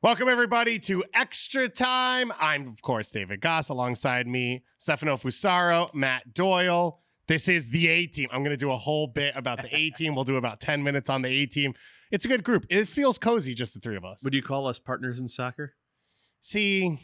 Welcome, everybody, to Extra Time. I'm, of course, David Goss. Alongside me, Stefano Fusaro, Matt Doyle. This is the A-Team. I'm going to do a whole bit about the A-Team. We'll do about 10 minutes on the A-Team. It's a good group. It feels cozy, just the three of us. Would you call us partners in soccer? See,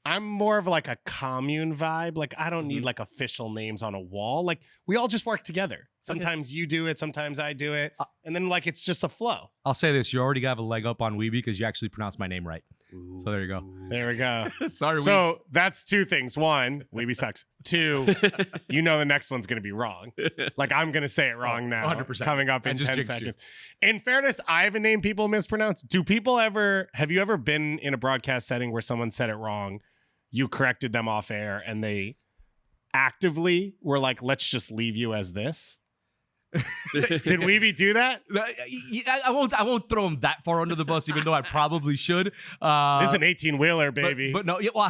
I'm more of like a commune vibe. Like, I don't need like official names on a wall. Like, we all just work together. Sometimes you do it, sometimes I do it. And then, like, it's just a flow. I'll say this. You already have a leg up on Weeby because you actually pronounced my name right. Ooh. So there you go. There we go. Sorry, So Weebs. that's two things. One, Weeby sucks. Two, you know the next one's going to be wrong. Like, I'm going to say it wrong now. 100%. Coming up in I just 10 jinxed seconds. In fairness, I have a name people mispronounce. Have you ever been in a broadcast setting where someone said it wrong, you corrected them off air, and they actively were like, let's just leave you as this? Did Weeby do that? I won't throw him that far under the bus, even though I probably should. This is an 18-wheeler, baby. But no, well,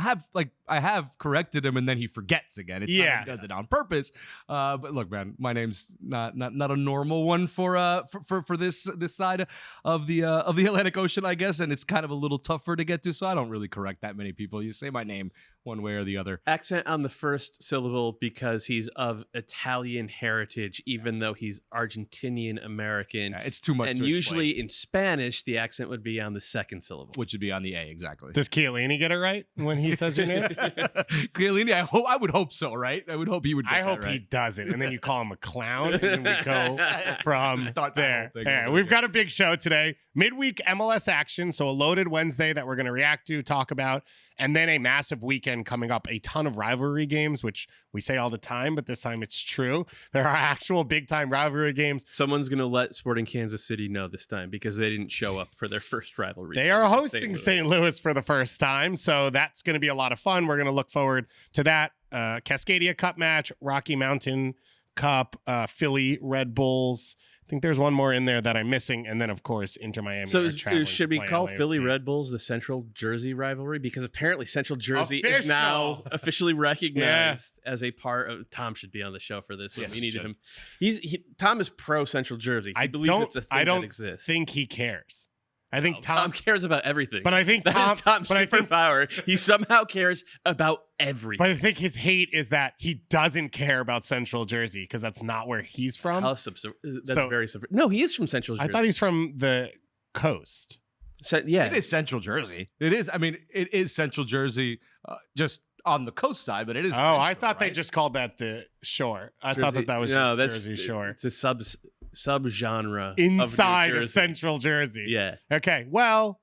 I have corrected him, and then he forgets again. It's not like he does it on purpose. But look, man, my name's not a normal one for this side of the Atlantic Ocean, I guess, and it's kind of a little tougher to get to. So I don't really correct that many people. You say my name one way or the other. Accent on the first syllable because he's of Italian heritage, even though he's Argentinian American. Yeah, it's too much. And to usually explain. in Spanish, the accent would be on the second syllable, which would be on the A, exactly. Does Chiellini get it right when he says your name? Chiellini, I would hope so, right? I would hope he would. I hope he doesn't, and then you call him a clown, and then we go from there. Yeah, we've got a big show today. Midweek MLS action, so a loaded Wednesday that we're going to react to, talk about, and then a massive weekend coming up. A ton of rivalry games, which we say all the time, but this time it's true. There are actual big-time rivalry games. Someone's going to let Sporting Kansas City know this time because they didn't show up for their first rivalry. They are hosting St. Louis for the first time, so that's going to be a lot of fun. We're going to look forward to that. Cascadia Cup match, Rocky Mountain Cup, Philly Red Bulls. I think there's one more in there that I'm missing, and then of course Inter Miami. So should we call LAFC. Philly Red Bulls the Central Jersey rivalry? Because apparently Central Jersey is now officially recognized as a part of. Tom should be on the show for this one. Yes, we needed him. Tom is pro Central Jersey. He believes it's a thing that exists. Think he cares. I think Tom cares about everything. But I think Tom's superpower. He somehow cares about everything. But I think his hate is that he doesn't care about Central Jersey because that's not where he's from. That's very subversive. No, he is from Central Jersey. I thought he's from the coast. So, yeah, it is Central Jersey. It is. I mean, it is Central Jersey, just on the coast side, but it is. Oh, Central, I thought right? they just called that the shore. I Jersey, thought that was just Jersey Shore. It's a subgenre inside of Central Jersey. Yeah. Okay. Well,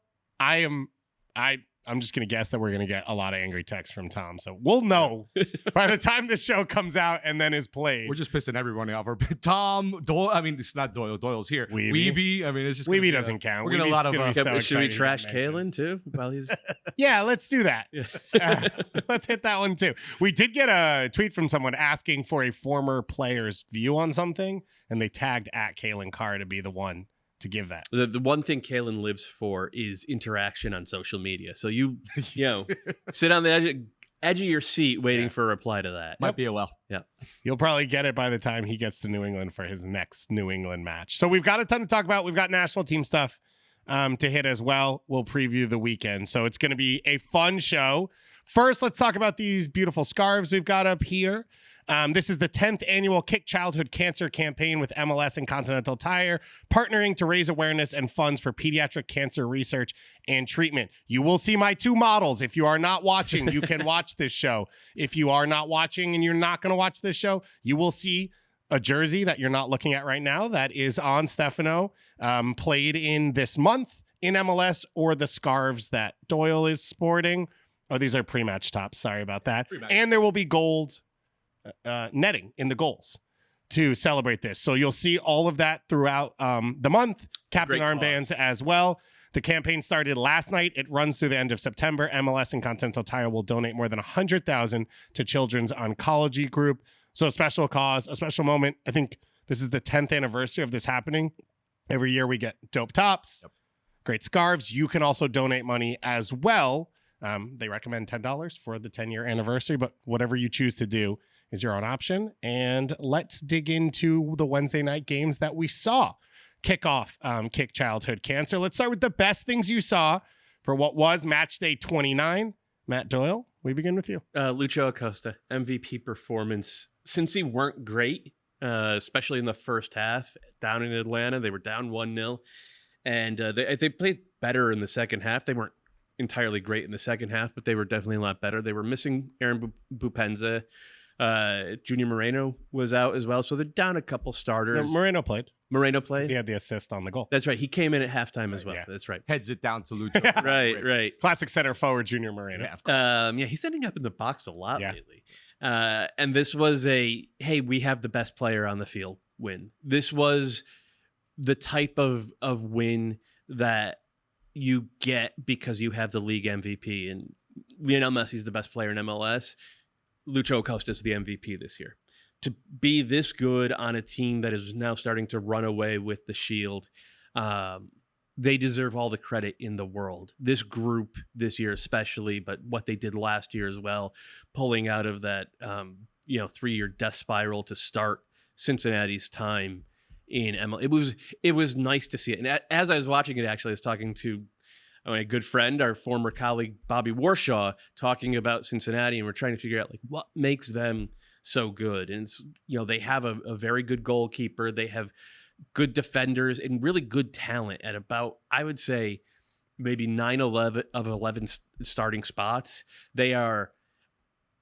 I'm just going to guess that we're going to get a lot of angry texts from Tom. So we'll know by the time this show comes out and then is played. We're just pissing everyone off. Tom, Doyle. I mean, it's not Doyle. Doyle's here. Weeby. I mean, it's just Weeby doesn't count. We're going to a lot of. Should we trash Kalen too? While he's yeah, let's do that. Let's hit that one too. We did get a tweet from someone asking for a former player's view on something, and they tagged at Kalen Carr to be the one to give that. The one thing Kalen lives for is interaction on social media. So you know, sit on the edge of your seat waiting for a reply to that. Might be a well. Yeah. You'll probably get it by the time he gets to New England for his next New England match. So we've got a ton to talk about. We've got national team stuff to hit as well. We'll preview the weekend. So it's going to be a fun show. First, let's talk about these beautiful scarves we've got up here. This is the 10th annual Kick Childhood Cancer campaign with MLS and Continental Tire, partnering to raise awareness and funds for pediatric cancer research and treatment. You will see my two models. If you are not watching, you can watch this show. If you are not watching and you're not going to watch this show, you will see a jersey that you're not looking at right now that is on Stefano, played in this month in MLS, or the scarves that Doyle is sporting. Oh, these are pre-match tops. Sorry about that. And there will be gold netting in the goals to celebrate this. So you'll see all of that throughout the month. Captain armbands as well. The campaign started last night. It runs through the end of September. MLS and Continental Tire will donate more than $100,000 to Children's Oncology Group. So a special cause, a special moment. I think this is the 10th anniversary of this happening. Every year we get dope tops, great scarves. You can also donate money as well. They recommend $10 for the 10-year anniversary, but whatever you choose to do is your own option. And let's dig into the Wednesday night games that we saw kick off Kick Childhood Cancer. Let's start with the best things you saw for what was match day 29. Matt Doyle, we begin with you. Lucho Acosta, MVP performance. Cincy weren't great, especially in the first half. Down in Atlanta, they were down 1-0. And they played better in the second half. They weren't entirely great in the second half, but they were definitely a lot better. They were missing Aaron Bupenza. Junior Moreno was out as well, so they're down a couple starters. No, Moreno played. He had the assist on the goal. That's right. He came in at halftime as well. Yeah. That's right. Heads it down to Lucho. Right. Classic center forward, Junior Moreno. Yeah, of course. He's ending up in the box a lot lately. And this was hey, we have the best player on the field win. This was the type of win that you get because you have the league MVP. And Lionel Messi's the best player in MLS. Lucho Acosta is the MVP this year. To be this good on a team that is now starting to run away with the Shield, they deserve all the credit in the world. This group this year especially, but what they did last year as well, pulling out of that 3-year death spiral to start Cincinnati's time in MLS. It was nice to see it. And as I was watching it, actually, I was talking to my good friend, our former colleague Bobby Warshaw, talking about Cincinnati, and we're trying to figure out what makes them so good. And it's, they have a very good goalkeeper. They have good defenders and really good talent at about, I would say, maybe 9 of 11 starting spots. They are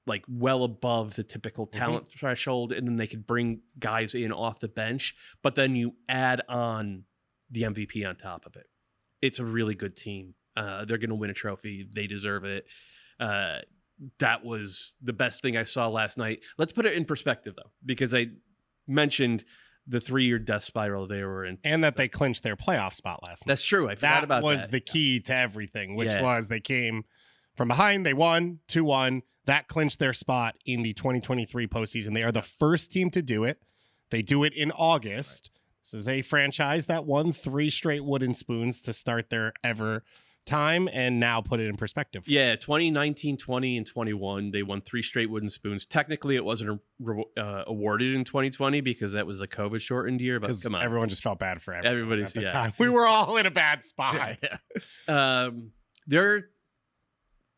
like well above the typical talent threshold, and then they could bring guys in off the bench, but then you add on the MVP on top of it. It's a really good team. They're going to win a trophy. They deserve it. That was the best thing I saw last night. Let's put it in perspective, though, because I mentioned the 3-year death spiral they were in. And that they clinched their playoff spot last night. That's true. I forgot about that. That was the key to everything, which was they came from behind. They won 2-1. That clinched their spot in the 2023 postseason. They are the first team to do it. They do it in August. Right. This is a franchise that won 3 straight wooden spoons to start their ever time, and now put it in perspective. Yeah, 2019, 20, and 21, they won 3 straight wooden spoons. Technically, it wasn't awarded in 2020 because that was the COVID shortened year, but come on. Everyone just felt bad for everyone at the time. We were all in a bad spot. They're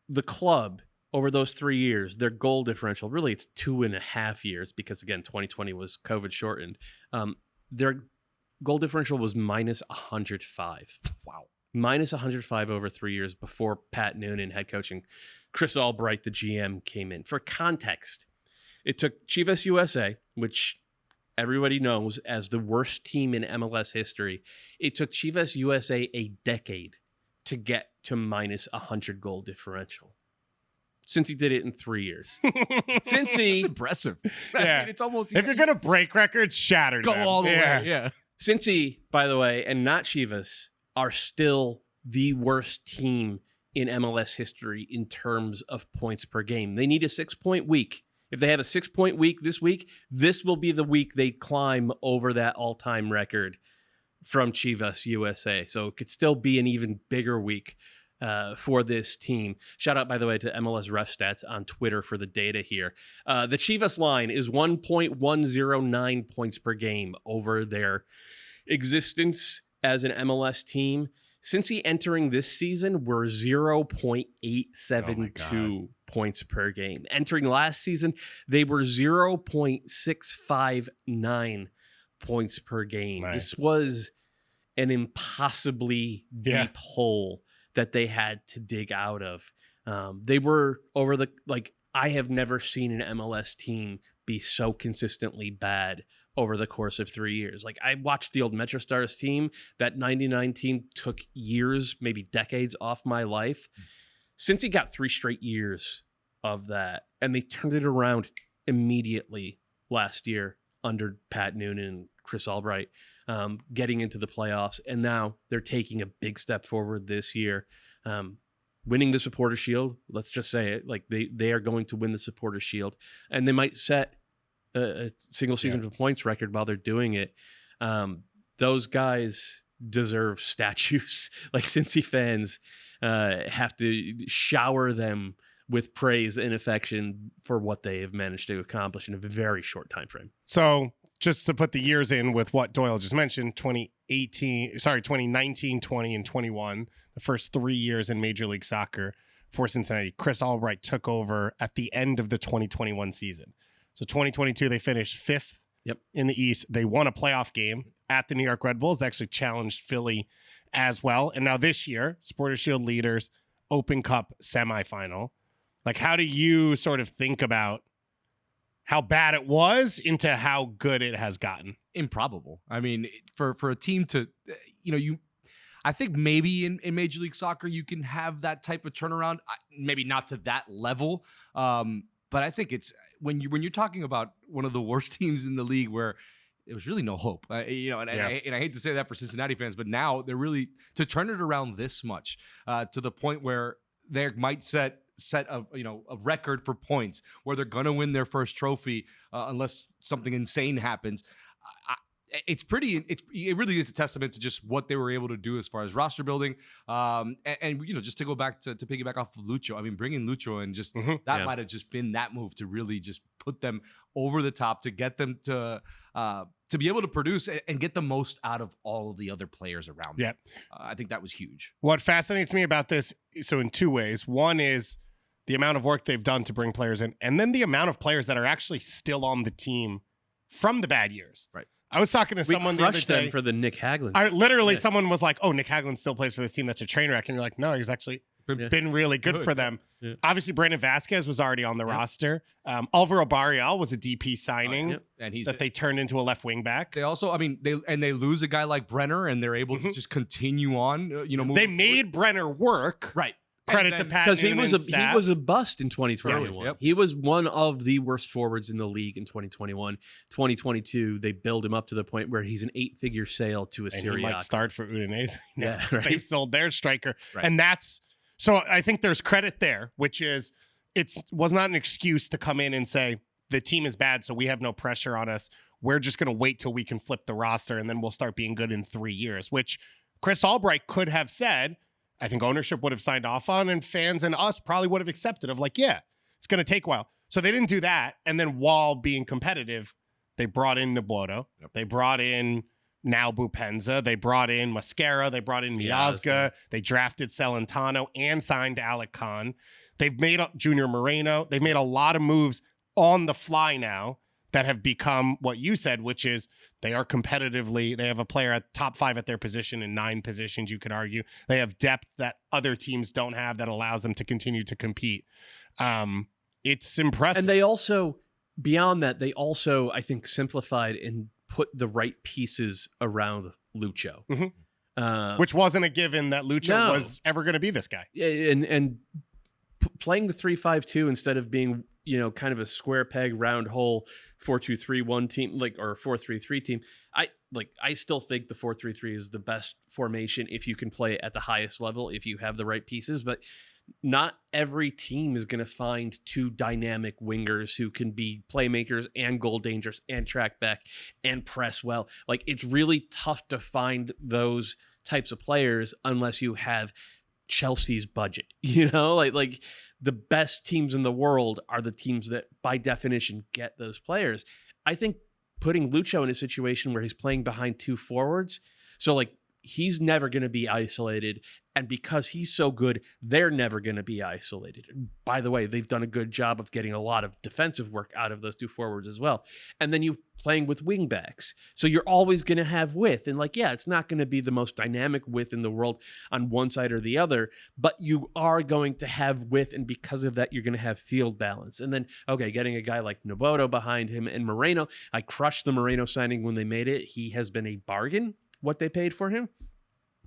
the club over those 3 years, their goal differential, really it's 2.5 years because, again, 2020 was COVID shortened. Their goal differential was minus 105. Wow. Minus 105 over 3 years before Pat Noonan head coaching. Chris Albright, the GM, came in. For context, it took Chivas USA, which everybody knows as the worst team in MLS history. It took Chivas USA a decade to get to minus 100 goal differential. Cincy did it in 3 years. Cincy. That's impressive. Yeah. I mean, it's almost. If you're going to break records, shatter go them. all the way. Yeah. Cincy, by the way, and not Chivas, are still the worst team in MLS history in terms of points per game. They need a 6-point week. If they have a 6-point week, this will be the week they climb over that all-time record from Chivas USA. So it could still be an even bigger week for this team. Shout out, by the way, to MLS Ref Stats on Twitter for the data here. The Chivas line is 1.109 points per game over their existence as an MLS team. Cincy entering this season were 0.872 points per game. Entering last season, they were 0.659 points per game. Nice. This was an impossibly deep hole that they had to dig out of. They were over the, I have never seen an MLS team be so consistently bad over the course of 3 years. I watched the old MetroStars team. That 99 team took years, maybe decades off my life. Cincy got 3 straight years of that, and they turned it around immediately last year under Pat Noonan and Chris Albright, getting into the playoffs, and now they're taking a big step forward this year. Winning the Supporters Shield, let's just say it, they are going to win the Supporters Shield, and they might set a single season points record while they're doing it. Those guys deserve statues. Cincy fans have to shower them with praise and affection for what they have managed to accomplish in a very short time frame. So just to put the years in with what Doyle just mentioned, 2019, 20, and 21, the first 3 years in Major League Soccer for Cincinnati. Chris Albright took over at the end of the 2021 season. So 2022, they finished 5th in the East. They won a playoff game at the New York Red Bulls. They actually challenged Philly as well. And now this year, Supporters Shield leaders, Open Cup semifinal. Like, how do you sort of think about how bad it was into how good it has gotten? Improbable. I mean, for a team to, I think maybe in Major League Soccer you can have that type of turnaround. Maybe not to that level, but I think it's when you're talking about one of the worst teams in the league where there was really no hope. I hate to say that for Cincinnati fans, but now they're really to turn it around this much to the point where they might set a record for points where they're gonna win their first trophy unless something insane happens. It really is a testament to just what they were able to do as far as roster building. And just to go back to piggyback off of Lucho, I mean, bringing Lucho in just that might have just been that move to really just put them over the top, to get them to be able to produce and get the most out of all of the other players around them. I think that was huge. What fascinates me about this, so in two ways. One is the amount of work they've done to bring players in, and then the amount of players that are actually still on the team from the bad years. Right. I was talking to someone the other day. Them for the Nick Hagglund. Someone was like, "Oh, Nick Hagglund still plays for this team. That's a train wreck." And you're like, "No, he's actually been really good for them." Yeah. Obviously, Brandon Vasquez was already on the roster. Alvaro Barrial was a DP signing and they turned into a left wing back. They also, they lose a guy like Brenner, and they're able to just continue on. They made Brenner work. Right. Credit to Pat, because he was a bust in 2021. Yep. He was one of the worst forwards in the league in 2021. 2022, they build him up to the point where he's an 8-figure sale to a Serie A. He might start for Udinese. Right. They've sold their striker, and so I think there's credit there, which is was not an excuse to come in and say the team is bad, so we have no pressure on us. We're just going to wait till we can flip the roster, and then we'll start being good in 3 years. Which Chris Albright could have said. I think ownership would have signed off on, and fans and us probably would have accepted of like, yeah, it's going to take a while. So they didn't do that. And then while being competitive, they brought in Nebodo. They brought in now Bupenza. They brought in Mascara. They brought in Miazga. They drafted Celentano and signed Alec Khan. They've made Junior Moreno. They've made a lot of moves on the fly now that have become what you said, which is they are competitively, they have a player at top 5 at their position in 9 positions, you could argue. They have depth that other teams don't have that allows them to continue to compete. It's impressive. And they also, beyond that, they also, I think, simplified and put the right pieces around Lucho. Which wasn't a given that Lucho was ever going to be this guy. And playing the 3-5-2 instead of being, kind of a square peg, round hole 4-2-3-1 team, or 4-3-3 team. I still think the 4-3-3 is the best formation if you can play it at the highest level, if you have the right pieces. But not every team is going to find 2 dynamic wingers who can be playmakers and goal dangers and track back and press well. It's really tough to find those types of players unless you have Chelsea's budget, the best teams in the world are the teams that by definition get those players. I think putting Lucho in a situation where he's playing behind 2 forwards, so he's never going to be isolated, and because he's so good, they're never going to be isolated. By the way, they've done a good job of getting a lot of defensive work out of those 2 forwards as well. And then you playing with wing backs, so you're always going to have width, and it's not going to be the most dynamic width in the world on one side or the other, but you are going to have width, and because of that, you're going to have field balance. And then, getting a guy like Nebodo behind him and Moreno, I crushed the Moreno signing when they made it. He has been a bargain, what they paid for him.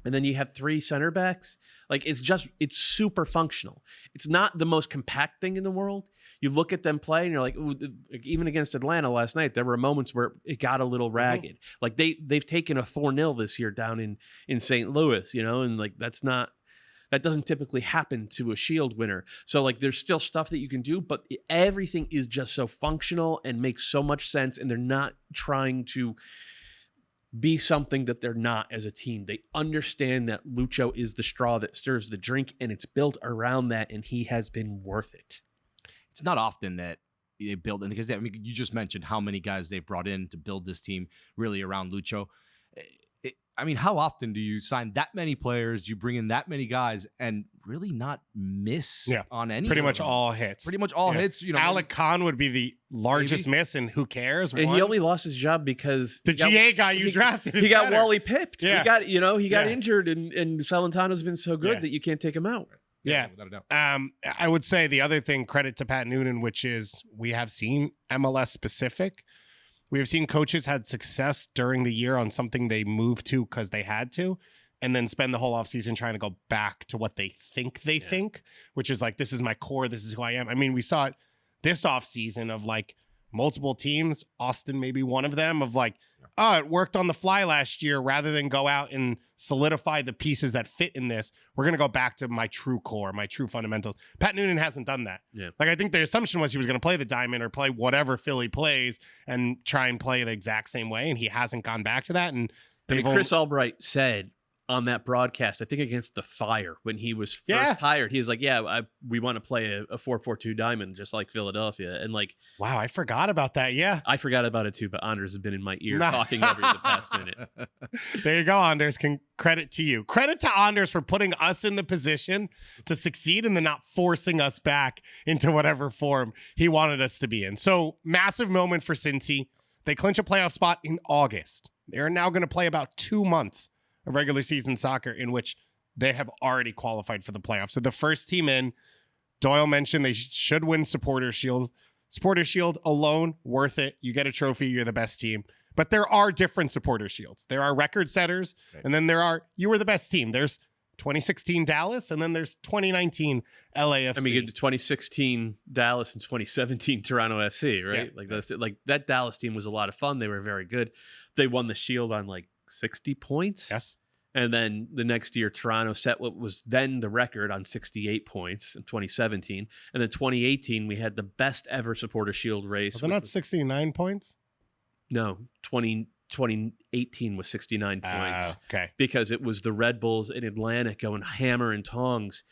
And then you have 3 center backs. It's super functional. It's not the most compact thing in the world. You look at them play and you're like, ooh, even against Atlanta last night, there were moments where it got a little ragged. They've taken a 4-0 this year down in St. Louis, and that doesn't typically happen to a Shield winner. So there's still stuff that you can do, but everything is just so functional and makes so much sense. And they're not trying to be something that they're not as a team. They understand that Lucho is the straw that stirs the drink, and it's built around that, and he has been worth it. It's not often that they build, and because you just mentioned how many guys they brought in to build this team really around Lucho. How often do you sign that many players, you bring in that many guys, and really not miss on any? Pretty much all hits. Pretty much all hits. Alec Khan would be the largest miss, and who cares? And he only lost his job because the GA guy you drafted. He got Wally pipped. Yeah. He got injured, and Salentano's been so good that you can't take him out. Yeah. Without a doubt. I would say the other thing, credit to Pat Noonan, which is we have seen MLS specific. We have seen coaches had success during the year on something they moved to because they had to, and then spend the whole offseason trying to go back to what they think think, which is like, this is my core, this is who I am. I mean, we saw it this offseason of like multiple teams, Austin maybe one of them, of like, oh, it worked on the fly last year. Rather than go out and solidify the pieces that fit in this, we're going to go back to my true core, my true fundamentals. Pat Noonan hasn't done that. Yeah. Like, I think the assumption was he was going to play the diamond or play whatever Philly plays and try and play the exact same way, and he hasn't gone back to that. And Chris Albright said on that broadcast, I think against the Fire, when he was first hired, he was like, we want to play a 4-4-2 diamond just like Philadelphia. And like, wow, I forgot about that. Yeah. I forgot about it too, but Anders has been in my ear talking over the past minute. There you go, Anders. Credit to you. Credit to Anders for putting us in the position to succeed and then not forcing us back into whatever form he wanted us to be in. So, massive moment for Cincy. They clinch a playoff spot in August. They're now going to play about 2 months of regular season soccer in which they have already qualified for the playoffs. So the first team in, Doyle mentioned they should win Supporters Shield. Supporters Shield alone, worth it. You get a trophy, you're the best team. But there are different Supporters Shields. There are record setters, and then there are, you were the best team. There's 2016 Dallas, and then there's 2019 LAFC. I mean, you get 2016 Dallas and 2017 Toronto FC, right? Like that Dallas team was a lot of fun. They were very good. They won the Shield on like 60 points. Yes. And then the next year, Toronto set what was then the record on 68 points in 2017. And then 2018, we had the best ever Supporter Shield race. Was it not 69 points? No, 2018 was 69 points. Okay. Because it was the Red Bulls in Atlanta going hammer and tongs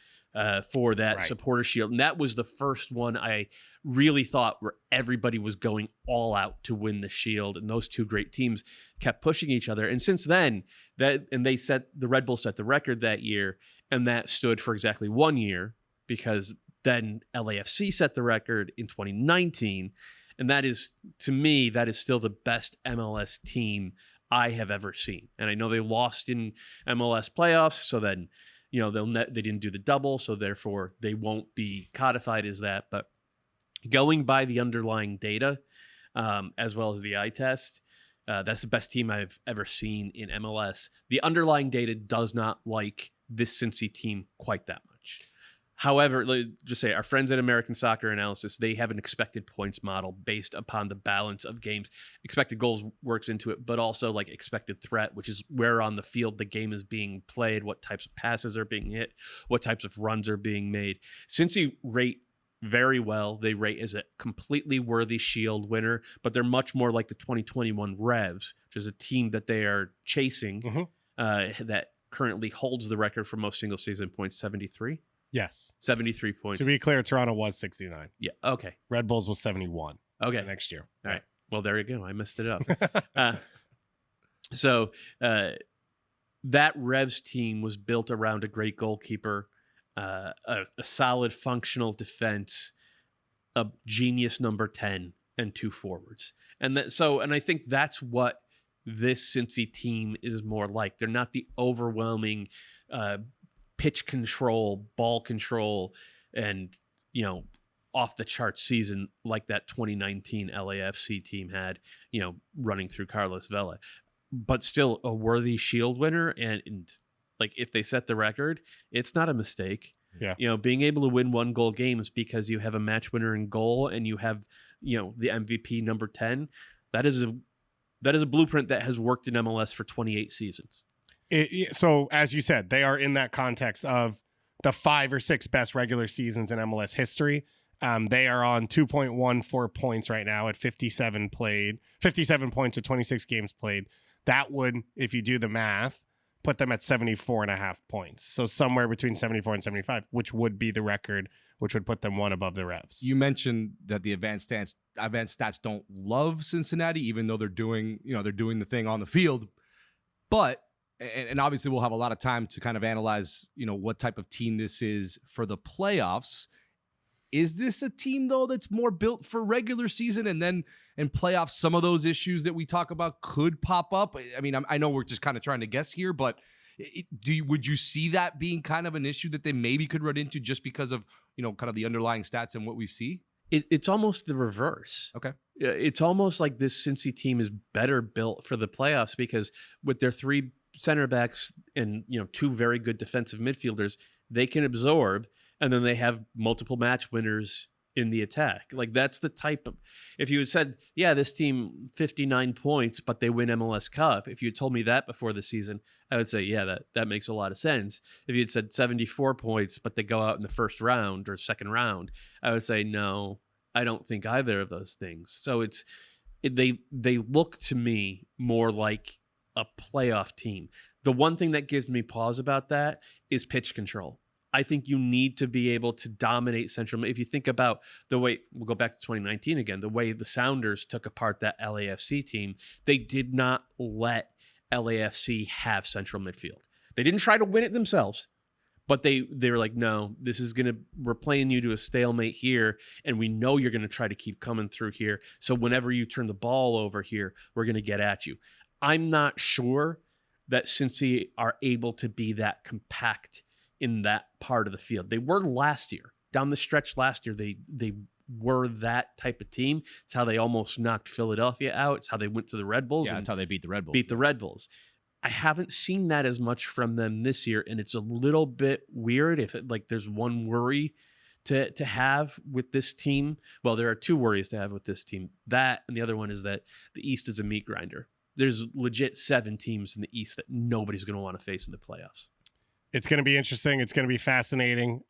for that Supporter Shield. And that was the first one I really thought where everybody was going all out to win the Shield. And those two great teams kept pushing each other. And since then, the Red Bulls set the record that year. And that stood for exactly 1 year, because then LAFC set the record in 2019. And that is, to me, that is still the best MLS team I have ever seen. And I know they lost in MLS playoffs, so then, they didn't do the double, so therefore they won't be codified as that. But going by the underlying data, as well as the eye test, that's the best team I've ever seen in MLS. The underlying data does not like this Cincy team quite that much. However, let's just say our friends at American Soccer Analysis, they have an expected points model based upon the balance of games. Expected goals works into it, but also like expected threat, which is where on the field the game is being played, what types of passes are being hit, what types of runs are being made. Cincy rate very well. They rate as a completely worthy Shield winner, but they're much more like the 2021 Revs, which is a team that they are chasing, that currently holds the record for most single season points, 73. Yes. 73 points. To be clear, Toronto was 69. Yeah. Okay. Red Bulls was 71. Okay. Next year. All right. Well, there you go. I messed it up. So that Revs team was built around a great goalkeeper, a solid functional defense, a genius number 10, and 2 forwards. And I think that's what this Cincy team is more like. They're not the overwhelming pitch control, ball control, and off the chart season like that 2019 LAFC team had, running through Carlos Vela, but still a worthy Shield winner. And like, if they set the record, it's not a mistake. Yeah. Being able to win 1 goal games because you have a match winner in goal and you have, the MVP number 10. That is a blueprint that has worked in MLS for 28 seasons. So, as you said, they are in that context of the 5 or 6 best regular seasons in MLS history. They are on 2.14 points right now at 57 points to 26 games played. That would, if you do the math, put them at 74.5 points. So somewhere between 74 and 75, which would be the record, which would put them one above the Revs. You mentioned that the advanced stats don't love Cincinnati, even though they're doing the thing on the field. But, and obviously we'll have a lot of time to kind of analyze, what type of team this is for the playoffs. Is this a team, though, that's more built for regular season, and then in playoffs, some of those issues that we talk about could pop up? I mean, I know we're just kind of trying to guess here, but would you see that being kind of an issue that they maybe could run into just because of, kind of the underlying stats and what we see? It's almost the reverse. Okay. It's almost like this Cincy team is better built for the playoffs because with their 3 center backs and, 2 very good defensive midfielders, they can absorb. And then they have multiple match winners in the attack. Like, that's the type of, if you had said, yeah, this team 59 points, but they win MLS Cup. If you had told me that before the season, I would say, yeah, that makes a lot of sense. If you had said 74 points, but they go out in the first round or second round, I would say, no, I don't think either of those things. So they look to me more like a playoff team. The one thing that gives me pause about that is pitch control. I think you need to be able to dominate Central. If you think about the way, we'll go back to 2019 again, the way the Sounders took apart that LAFC team, they did not let LAFC have central midfield. They didn't try to win it themselves, but they were like, no, we're playing you to a stalemate here, and we know you're going to try to keep coming through here. So whenever you turn the ball over here, we're going to get at you. I'm not sure that Cincy are able to be that compact in that part of the field. They were last year. Down the stretch last year, they were that type of team. It's how they almost knocked Philadelphia out. It's how they went to the Red Bulls. Yeah, that's how they beat the Red Bulls. Beat the Red Bulls. I haven't seen that as much from them this year, and it's a little bit weird if there's one worry to have with this team. Well, there are 2 worries to have with this team. That, and the other one is that the East is a meat grinder. There's legit 7 teams in the East that nobody's going to want to face in the playoffs. It's going to be interesting. It's going to be fascinating.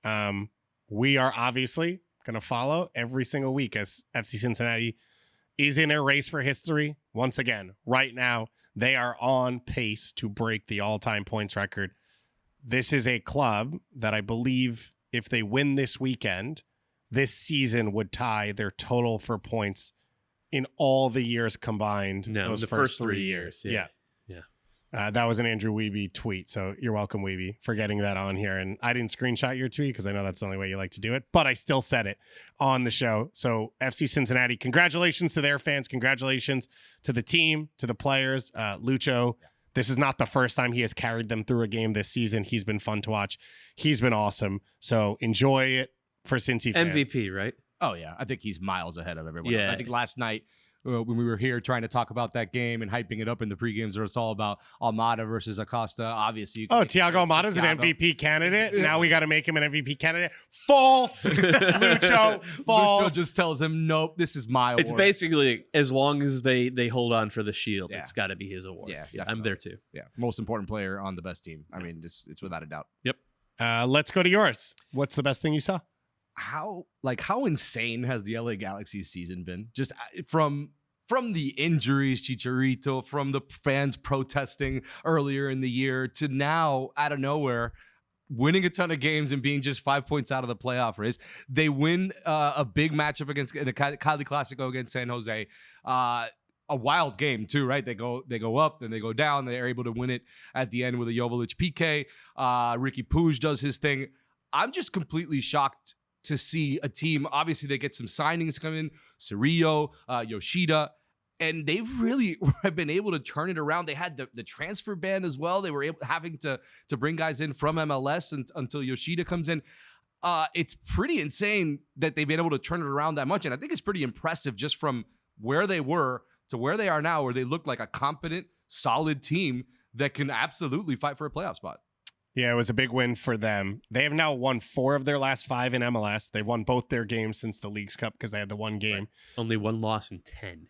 We are obviously going to follow every single week as FC Cincinnati is in a race for history. Once again, right now, they are on pace to break the all-time points record. This is a club that I believe if they win this weekend, this season would tie their total for points in all the years combined. No, those the first 3 years. Yeah. That was an Andrew Wiebe tweet, so you're welcome, Wiebe, for getting that on here. And I didn't screenshot your tweet because I know that's the only way you like to do it, but I still said it on the show. So FC Cincinnati, congratulations to their fans. Congratulations to the team, to the players. Lucho, this is not the first time he has carried them through a game this season. He's been fun to watch. He's been awesome. So enjoy it for Cincy fans. MVP, right? Oh, yeah. I think he's miles ahead of everyone else. I think last night, when we were here trying to talk about that game and hyping it up in the pregames, where it's all about Almada versus Acosta. Obviously, Thiago Almada's an MVP candidate. Yeah. Now we got to make him an MVP candidate. False, Lucho. False. Lucho just tells him, nope, this is my award. It's basically as long as they hold on for the shield, it's got to be his award. Yeah, I'm there too. Yeah, most important player on the best team. I mean, it's without a doubt. Yep. Let's go to yours. What's the best thing you saw? How insane has the LA Galaxy season been? Just from the injuries, Chicharito, from the fans protesting earlier in the year to now, out of nowhere, winning a ton of games and being just 5 points out of the playoff race. They win a big matchup against the Cali Clasico against San Jose. A wild game too, right? They go up, then they go down. They're able to win it at the end with a Joveljic PK. Ricky Puig does his thing. I'm just completely shocked to see a team. Obviously, they get some signings coming, Cirillo, Yoshida, and they've really been able to turn it around. They had the transfer ban as well. They were having to bring guys in from MLS until Yoshida comes in. It's pretty insane that they've been able to turn it around that much, and I think it's pretty impressive just from where they were to where they are now, where they look like a competent, solid team that can absolutely fight for a playoff spot. Yeah, it was a big win for them. They have now won 4 of their last 5 in MLS. They've won both their games since the Leagues Cup because they had the one game. Right. Only 1 loss in 10.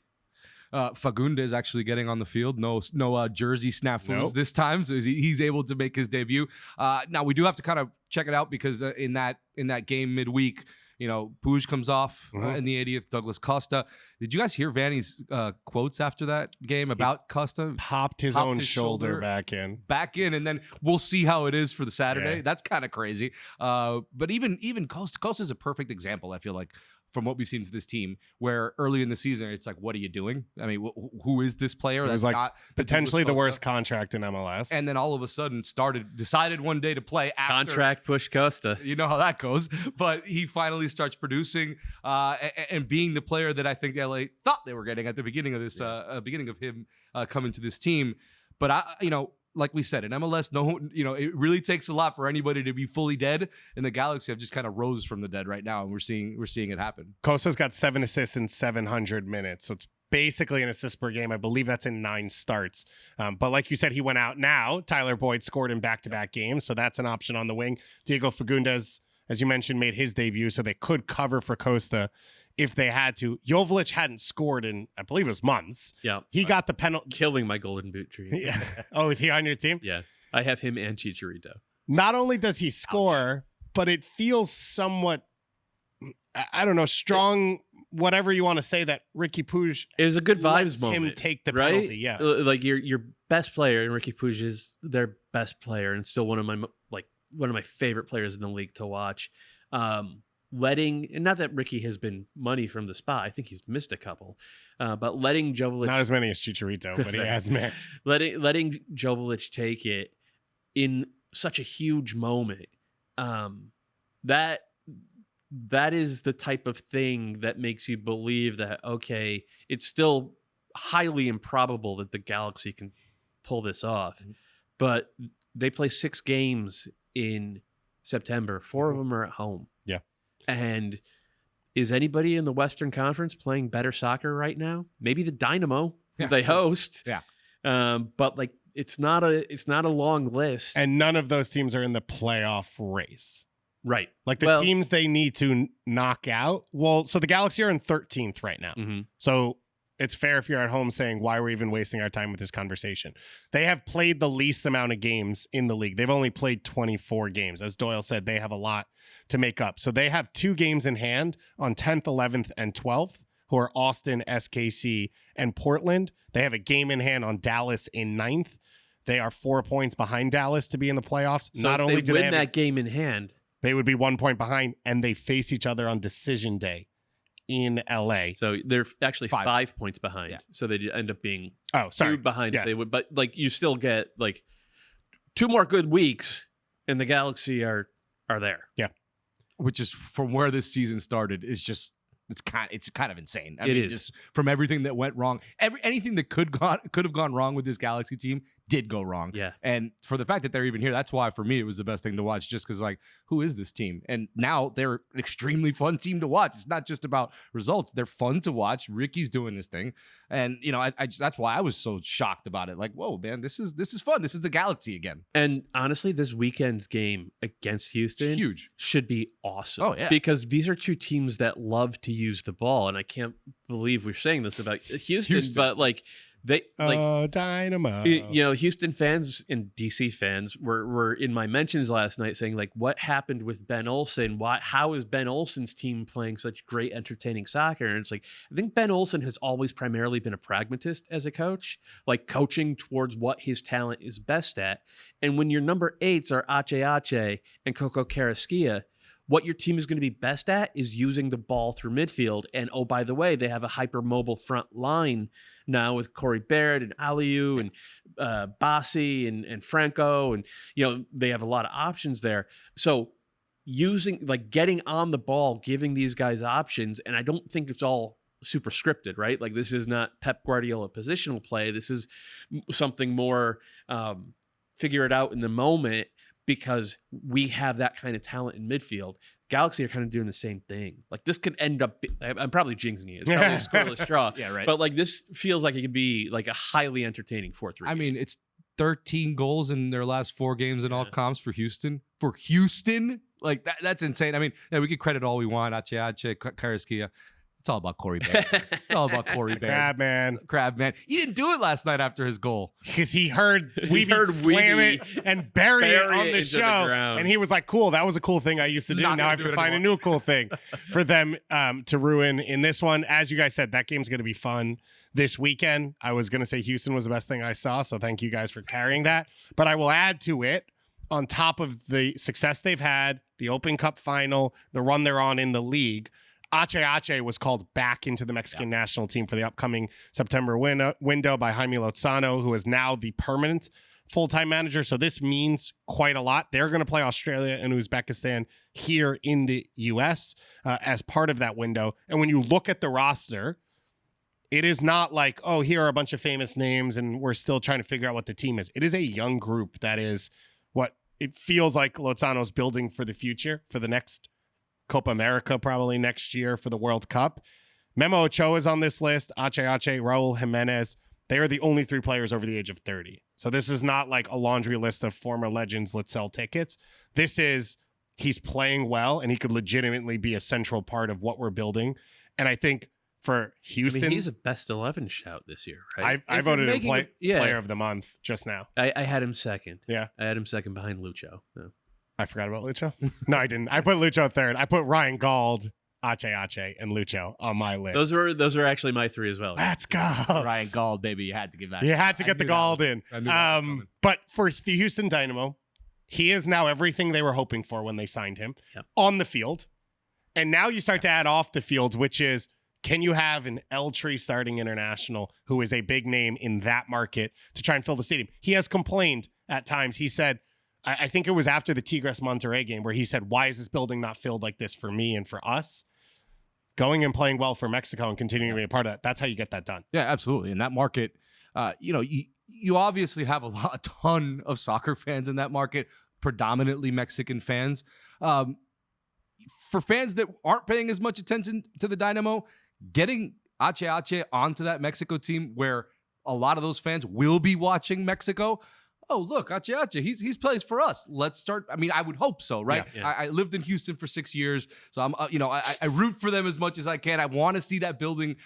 Fagundes actually getting on the field. No jersey snafus this time, so he's able to make his debut. Now we do have to kind of check it out because in that game midweek, Puig comes off in the 80th. Douglas Costa. Did you guys hear Vanny's quotes after that game about Costa? Popped his own shoulder back in, and then we'll see how it is for the Saturday. Yeah. That's kind of crazy. But even Costa's a perfect example, I feel like, from what we've seen to this team, where early in the season, it's like, what are you doing? I mean, who is this player? That's like not potentially the worst contract in MLS. And then all of a sudden decided one day to play after. Contract push Costa. You know how that goes. But he finally starts producing and being the player that I think LA thought they were getting at the beginning of this, beginning of him coming to this team. But like we said, in MLS, it really takes a lot for anybody to be fully dead. And the Galaxy have just kind of rose from the dead right now, and we're seeing it happen. Costa's got 7 assists in 700 minutes, so it's basically an assist per game. I believe that's in 9 starts. But like you said, he went out now. Tyler Boyd scored in back-to-back games, so that's an option on the wing. Diego Fagundes, as you mentioned, made his debut, so they could cover for Costa if they had to. Joveljic hadn't scored in, I believe it was months. Yeah. He got the penalty. Killing my golden boot dream. Yeah. Oh, is he on your team? Yeah. I have him and Chicharito. Not only does he score, but it feels somewhat, I don't know, strong, whatever you want to say, that Ricky Puig. It was a good vibes moment. Him take the right? penalty, yeah. Like your best player, and Ricky Puig is their best player, and still one of my favorite players in the league to watch. And not that Ricky has been money from the spot. I think he's missed a couple. But letting Joveljic... Not as many as Chicharito, but he has missed. Letting Joveljic take it in such a huge moment, that is the type of thing that makes you believe that, okay, it's still highly improbable that the Galaxy can pull this off. But they play 6 games in September. 4 of them are at home. Yeah. And is anybody in the Western Conference playing better soccer right now? Maybe the Dynamo, who they host. Yeah. But like, it's not a long list. And none of those teams are in the playoff race. Right. Like the teams they need to knock out. Well, so the Galaxy are in 13th right now. Mm-hmm. So it's fair if you're at home saying, why are we even wasting our time with this conversation? They have played the least amount of games in the league. They've only played 24 games. As Doyle said, they have a lot to make up. So they have 2 games in hand on 10th, 11th, and 12th, who are Austin, SKC, and Portland. They have a game in hand on Dallas in 9th. They are 4 points behind Dallas to be in the playoffs. So Not if only they do win they have that game in hand, they would be 1 point behind, and they face each other on decision day in LA. So they're actually 5 points behind. Yeah. So they end up being 2 behind. Yes. If they would, but like you still get like 2 more good weeks, and the Galaxy are there. Yeah, which is from where this season started is just it's kind of insane. I mean, is. Just from everything that went wrong, anything that could have gone wrong with this Galaxy team did go wrong. Yeah, and for the fact that they're even here, that's why for me it was the best thing to watch. Just because like, who is this team? And now they're an extremely fun team to watch. It's not just about results; they're fun to watch. Ricky's doing this thing, and I that's why I was so shocked about it. Like, whoa, man, this is fun. This is the Galaxy again. And honestly, this weekend's game against Houston should be awesome. Oh yeah, because these are 2 teams that love to use the ball, and I can't believe we're saying this about Houston. But like Dynamo. Houston fans and DC fans were in my mentions last night saying like, what happened with Ben Olsen? How is Ben Olsen's team playing such great, entertaining soccer? And it's like, I think Ben Olsen has always primarily been a pragmatist as a coach, like coaching towards what his talent is best at. And when your number 8s are Ache and Coco Carrasquilla, what your team is going to be best at is using the ball through midfield. And oh, by the way, they have a hypermobile front line now with Corey Barrett and Aliou and Bassi and Franco. And, they have a lot of options there. So getting on the ball, giving these guys options. And I don't think it's all super scripted, right? Like this is not Pep Guardiola positional play. This is something more figure it out in the moment, because we have that kind of talent in midfield. Galaxy are kind of doing the same thing. Like this could end up, I'm probably jinxing it. It's probably a scoreless draw. Yeah, right. But like this feels like it could be like a highly entertaining 4-3. I mean, it's 13 goals in their last 4 games in all comps for Houston. For Houston, like that's insane. I mean, we could credit all we want, Ache, Carrasquilla. It's all about Corey Barry. It's all about Corey Barry. Crab man. He didn't do it last night after his goal. Because he heard Weeby slam it and bury it on the show. And he was like, cool, that was a cool thing I used to do. Now I have to find a new cool thing for them to ruin in this one. As you guys said, that game's going to be fun this weekend. I was going to say Houston was the best thing I saw, so thank you guys for carrying that. But I will add to it, on top of the success they've had, the Open Cup final, the run they're on in the league, Ache was called back into the Mexican national team for the upcoming September window by Jaime Lozano, who is now the permanent full-time manager. So this means quite a lot. They're going to play Australia and Uzbekistan here in the U.S. As part of that window. And when you look at the roster, it is not like, oh, here are a bunch of famous names and we're still trying to figure out what the team is. It is a young group that is what it feels like Lozano's building for the future, for the next Copa America, probably next year, for the World Cup. Memo Ochoa is on this list. Ache, Raul Jimenez. They are the only 3 players over the age of 30. So this is not like a laundry list of former legends. Let's sell tickets. This is, he's playing well and he could legitimately be a central part of what we're building. And I think for Houston, he's a best 11 shout this year, right? I voted him player of the month just now. I had him second. Yeah. I had him second behind Lucho. No. I forgot about Lucho. No, I didn't. I put Lucho third. I put Ryan Gauld, Ache, and Lucho on my list. Those were actually my 3 as well. Let's go. Ryan Gauld, baby. You had to give that. You had to get the Gauld in. But for the Houston Dynamo, he is now everything they were hoping for when they signed him on the field. And now you start to add off the field, which is, can you have an L-Tree starting international who is a big name in that market to try and fill the stadium? He has complained at times. He said, I think it was after the Tigres Monterrey game where he said, why is this building not filled like this for me and for us? Going and playing well for Mexico and continuing to be a part of that. That's how you get that done. Yeah, absolutely. In that market, you obviously have a ton of soccer fans in that market, predominantly Mexican fans. For fans that aren't paying as much attention to the Dynamo, getting Ache onto that Mexico team where a lot of those fans will be watching Mexico. Oh, look, Ache, he's plays for us. Let's start. I mean, I would hope so, right? Yeah. I lived in Houston for 6 years, so I'm, I root for them as much as I can. I want to see that building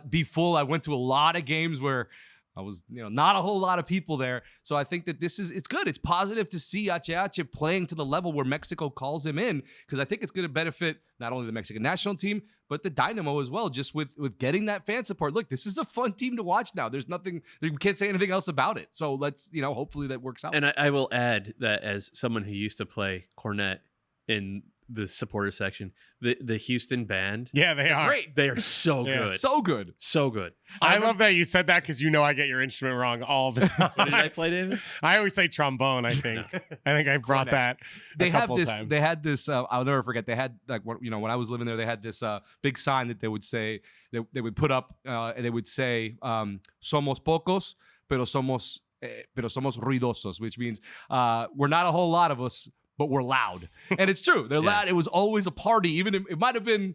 be full. I went to a lot of games where I was, not a whole lot of people there. So I think that it's good. It's positive to see Ache playing to the level where Mexico calls him in, because I think it's going to benefit not only the Mexican national team, but the Dynamo as well, just with getting that fan support. Look, this is a fun team to watch now. There's nothing, you can't say anything else about it. So let's, hopefully that works out. And I will add that as someone who used to play cornet in the supporter section, the Houston band. Yeah, they are great. They are so good. So good. So good. I love that you said that, because I get your instrument wrong all the time. What did I play, David? I always say trombone, I think. I think I brought that a couple times. They had this, I'll never forget, they had, when I was living there, they had this big sign that they would say, they would put up, and they would say, somos pocos, pero somos ruidosos, which means we're not a whole lot of us, but we're loud. And it's true. They're loud. It was always a party. Even if it might have been,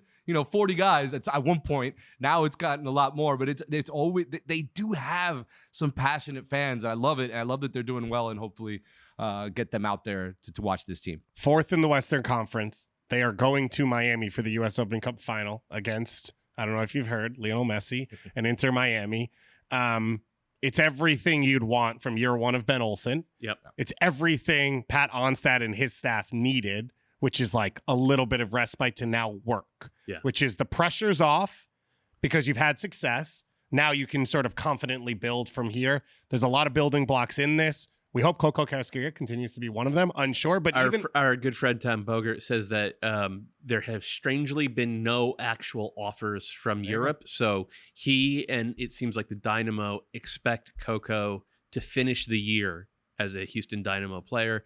40 guys at one point. Now it's gotten a lot more, but it's always, they do have some passionate fans. I love it. And I love that they're doing well, and hopefully get them out there to watch this team. 4th in the Western Conference. They are going to Miami for the U.S. Open Cup final against, I don't know if you've heard, Lionel Messi and Inter Miami. It's everything you'd want from year 1 of Ben Olsen. Yep. It's everything Pat Onstad and his staff needed, which is like a little bit of respite to now work. Yeah. Which is the pressure's off because you've had success. Now you can sort of confidently build from here. There's a lot of building blocks in this. We hope Coco Carrasquilla continues to be one of them. Unsure, but our good friend Tom Bogert says that there have strangely been no actual offers from Europe. So he and it seems like the Dynamo expect Coco to finish the year as a Houston Dynamo player.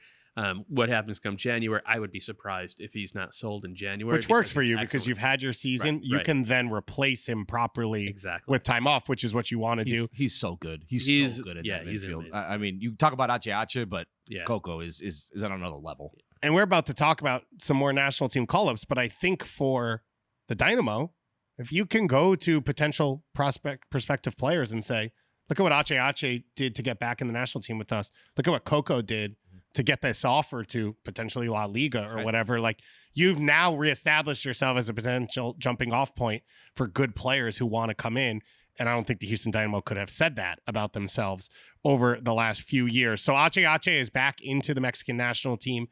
What happens come January, I would be surprised if he's not sold in January. Which works for you because you've had your season. Right, you can then replace him properly with time off, which is what you want to do. He's so good. He's so good at that midfield. I mean, you talk about Ache, but Coco is on another level. And we're about to talk about some more national team call-ups, but I think for the Dynamo, if you can go to potential prospective players and say, look at what Ache did to get back in the national team with us. Look at what Coco did to get this offer to potentially La Liga or whatever. Like, you've now reestablished yourself as a potential jumping off point for good players who want to come in. And I don't think the Houston Dynamo could have said that about themselves over the last few years. So Ache is back into the Mexican national team.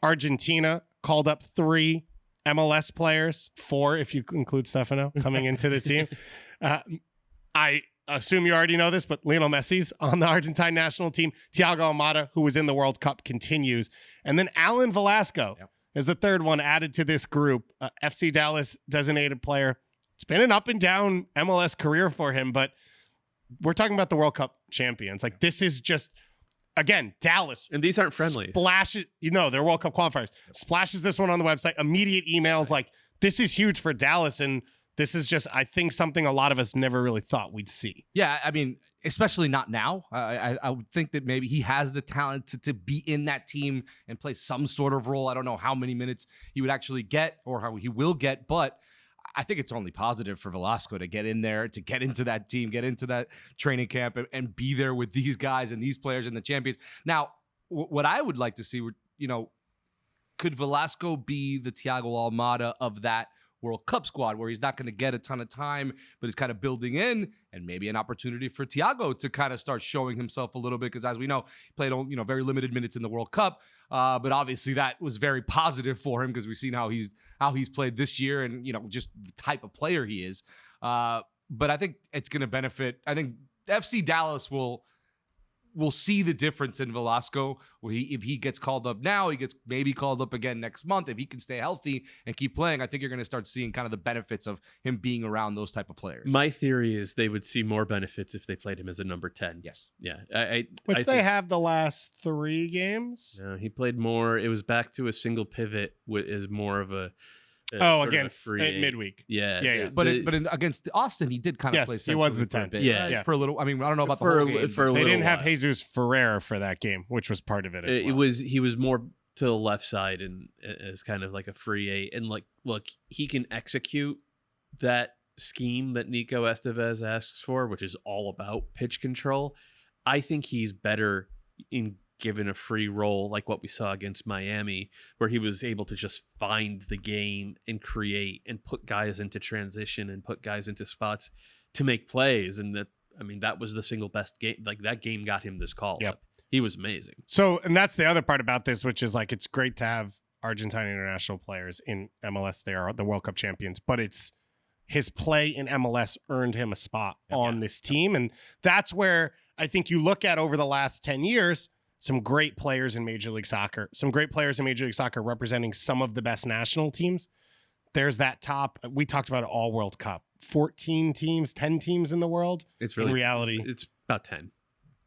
Argentina called up 3 MLS players, 4 if you include Stefano, coming into the team. I assume you already know this, but Lionel Messi's on the Argentine national team. Thiago Almada, who was in the World Cup, continues. And then Alan Velasco is the third one added to this group. FC Dallas designated player. It's been an up and down MLS career for him, but we're talking about the World Cup champions. Like, this is just, again, Dallas. And these aren't friendly. Splashes, they're World Cup qualifiers. Splashes this one on the website. Immediate emails like, this is huge for Dallas. And this is just, I think, something a lot of us never really thought we'd see. Yeah, I mean, especially not now. I would think that maybe he has the talent to be in that team and play some sort of role. I don't know how many minutes he would actually get or how he will get, but I think it's only positive for Velasco to get in there, to get into that team, get into that training camp and be there with these guys and these players and the champions. Now, what I would like to see, could Velasco be the Thiago Almada of that World Cup squad where he's not going to get a ton of time, but he's kind of building in, and maybe an opportunity for Thiago to kind of start showing himself a little bit, because as we know, he played very limited minutes in the World Cup, but obviously that was very positive for him because we've seen how he's played this year and just the type of player he is. But I think it's going to benefit. I think FC Dallas will see the difference in Velasco. If he gets called up now, he gets maybe called up again next month. If he can stay healthy and keep playing, I think you're going to start seeing kind of the benefits of him being around those type of players. My theory is they would see more benefits if they played him as a number 10. Yes. Yeah. Which they have the last 3 games. He played more. It was back to a single pivot is more of a against midweek. Yeah. But against Austin, he did kind of play. He was the 10. For a little. I mean, I don't know about the whole game. They didn't have Jesus Ferreira for that game, which was part of it as well. He was more to the left side and as kind of like a free 8. And look, he can execute that scheme that Nico Estevez asks for, which is all about pitch control. I think he's better in given a free role like what we saw against Miami, where he was able to just find the game and create and put guys into transition and put guys into spots to make plays. And that was the single best game. Like, that game got him this call. Yep. He was amazing. So, and that's the other part about this, which is it's great to have Argentine international players in MLS. They are the World Cup champions, but it's his play in MLS earned him a spot on this team. And that's where I think you look at over the last 10 years, some great players in Major League Soccer, representing some of the best national teams. There's that top. We talked about it all World Cup. 14 teams, 10 teams in the world. It's really, in reality, it's about 10.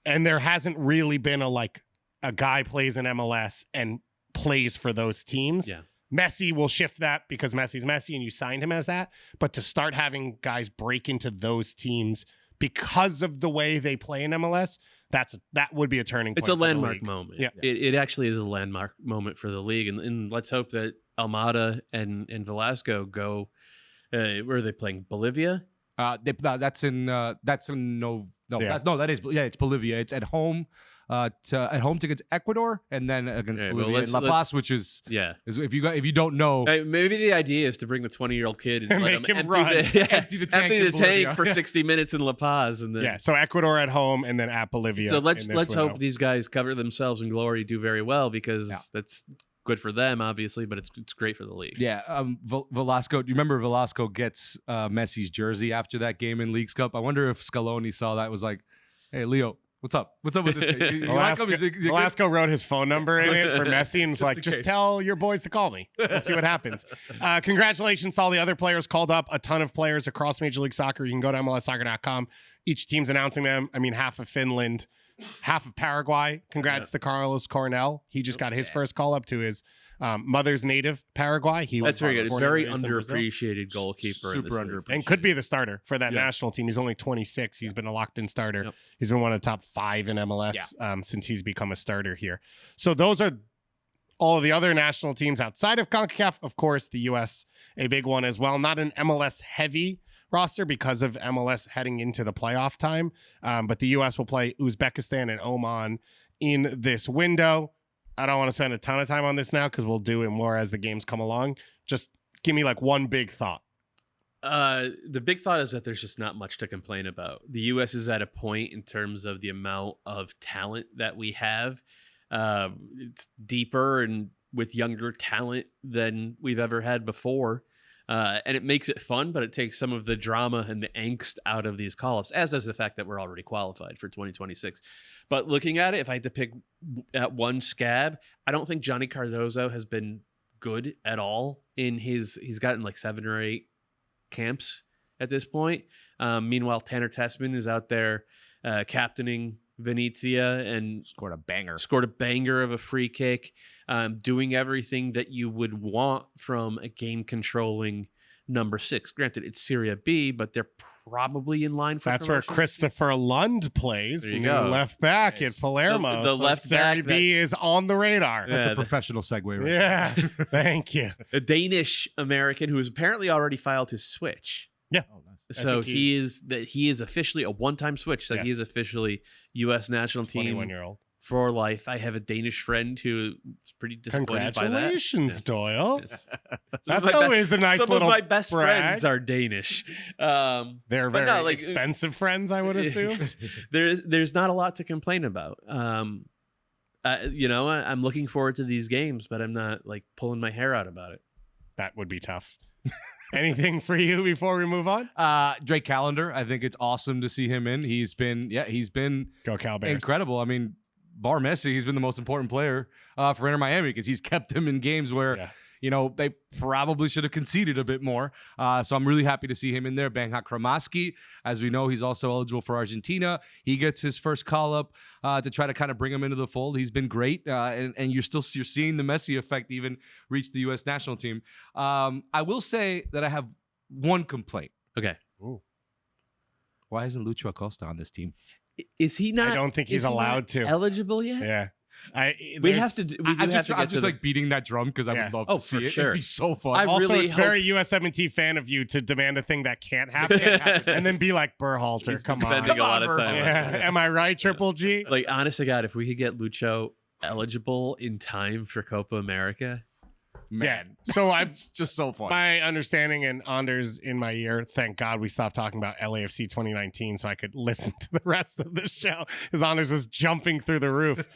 And there hasn't really been a guy plays in MLS and plays for those teams. Yeah. Messi will shift that because Messi's Messi and you signed him as that. But to start having guys break into those teams because of the way they play in MLS, that would be a turning point. It's a landmark moment. Yeah. It actually is a landmark moment for the league. And let's hope that Almada and Velasco go, where are they playing? Bolivia? It's Bolivia. It's at home. At home against Ecuador, and then against Bolivia and La Paz, which is if you don't know, maybe the idea is to bring the 20-year-old kid and let make him empty the tank for 60 minutes in La Paz, and then so Ecuador at home and then at Bolivia. So let's hope these guys cover themselves in glory, do very well, because that's good for them, obviously, but it's great for the league. Yeah, Velasco. Do you remember Velasco gets Messi's jersey after that game in Leagues Cup? I wonder if Scaloni saw that and was like, "Hey, Leo. What's up? What's up with this guy?" Velasco wrote his phone number in it for Messi and was just tell your boys to call me. We'll see what happens. Congratulations to all the other players called up. A ton of players across Major League Soccer. You can go to MLSsoccer.com. Each team's announcing them. I mean, half of Finland, half of Paraguay. Congrats to Carlos Cornell. He just got his first call up to his mother's native, Paraguay. That's very good. Very underappreciated goalkeeper. Super underappreciated. And could be the starter for that national team. He's only 26. He's been a locked-in starter. Yep. He's been one of the top 5 in MLS since he's become a starter here. So those are all of the other national teams outside of CONCACAF. Of course, the U.S., a big one as well. Not an MLS-heavy roster because of MLS heading into the playoff time. But the U.S. will play Uzbekistan and Oman in this window. I don't want to spend a ton of time on this now because we'll do it more as the games come along. Just give me like one big thought. The big thought is that there's just not much to complain about. The U.S. is at a point in terms of the amount of talent that we have. It's deeper and with younger talent than we've ever had before. And it makes it fun, but it takes some of the drama and the angst out of these call-ups, as does the fact that we're already qualified for 2026. But looking at it, if I had to pick at one scab, I don't think Johnny Cardozo has been good at all he's gotten like 7 or 8 camps at this point. Meanwhile, Tanner Tessman is out there captaining Venezia and scored a banger of a free kick, doing everything that you would want from a game controlling number 6. Granted, it's Serie B, but they're probably in line for that's promotion. where Christopher Lund plays. There you go. Left back at Palermo. The left Serie back B is on the radar. That's a professional segue. Right Yeah, thank you. A Danish American who has apparently already filed his switch. Yeah. Oh, nice. So he is officially a one-time switch. So Yes. he is officially U.S. national team 21-year-old. for life. I have a Danish friend who is pretty disappointed by that. Congratulations, Doyle. Yes. That's always a nice some little of my best brag. friends are Danish. They're but very no, expensive friends, I would assume. There's not a lot to complain about. I'm looking forward to these games, but I'm not like pulling my hair out about it. That would be tough. Anything for you before we move on? Drake Callender, I think it's awesome to see him in. He's been Go Cal Bears. incredible. I mean, bar Messi, he's been the most important player for Inter Miami because he's kept them in games where they probably should have conceded a bit more. So I'm really happy to see him in there. Benja Kramaski, as we know, he's also eligible for Argentina. He gets his first call up to try to kind of bring him into the fold. He's been great, and you're seeing the Messi effect even reach the U.S. national team. I will say that I have one complaint. Okay. Ooh. Why isn't Lucho Acosta on this team? Is he not? I don't think he's allowed to. Eligible yet? Yeah. We have to. I'm just like beating that drum because I would love to see for it. sure. It'd be so fun. Also, really it's very USMNT fan of you to demand a thing that can't happen and then be like, Berhalter, He's come been on. spending a lot of time. Yeah. Am I right, Triple G? Like, honest to God, if we could get Lucho eligible in time for Copa America, Man, So it's just so fun. my understanding, and Anders in my ear, thank God we stopped talking about LAFC 2019 so I could listen to the rest of the show because Anders was jumping through the roof.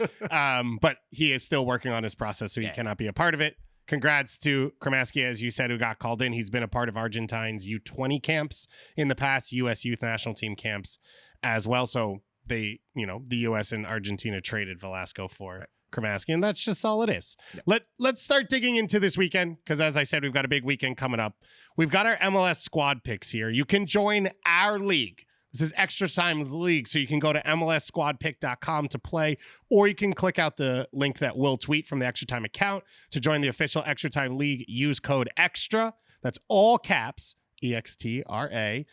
But he is still working on his process, so he cannot be a part of it. Congrats to Kramaski, as you said, who got called in. He's been a part of Argentine's U20 camps in the past, U.S. Youth National Team camps as well. So the U.S. and Argentina traded Velasco for Kramaski, and that's just all it is. Yeah. Let's start digging into this weekend because, as I said, we've got a big weekend coming up. We've got our MLS squad picks here. You can join our league. This is Extra Time's league, so you can go to MLSSquadPick.com to play, or you can click out the link that we'll tweet from the Extra Time account to join the official Extra Time league. Use code EXTRA. That's all caps. EXTRA.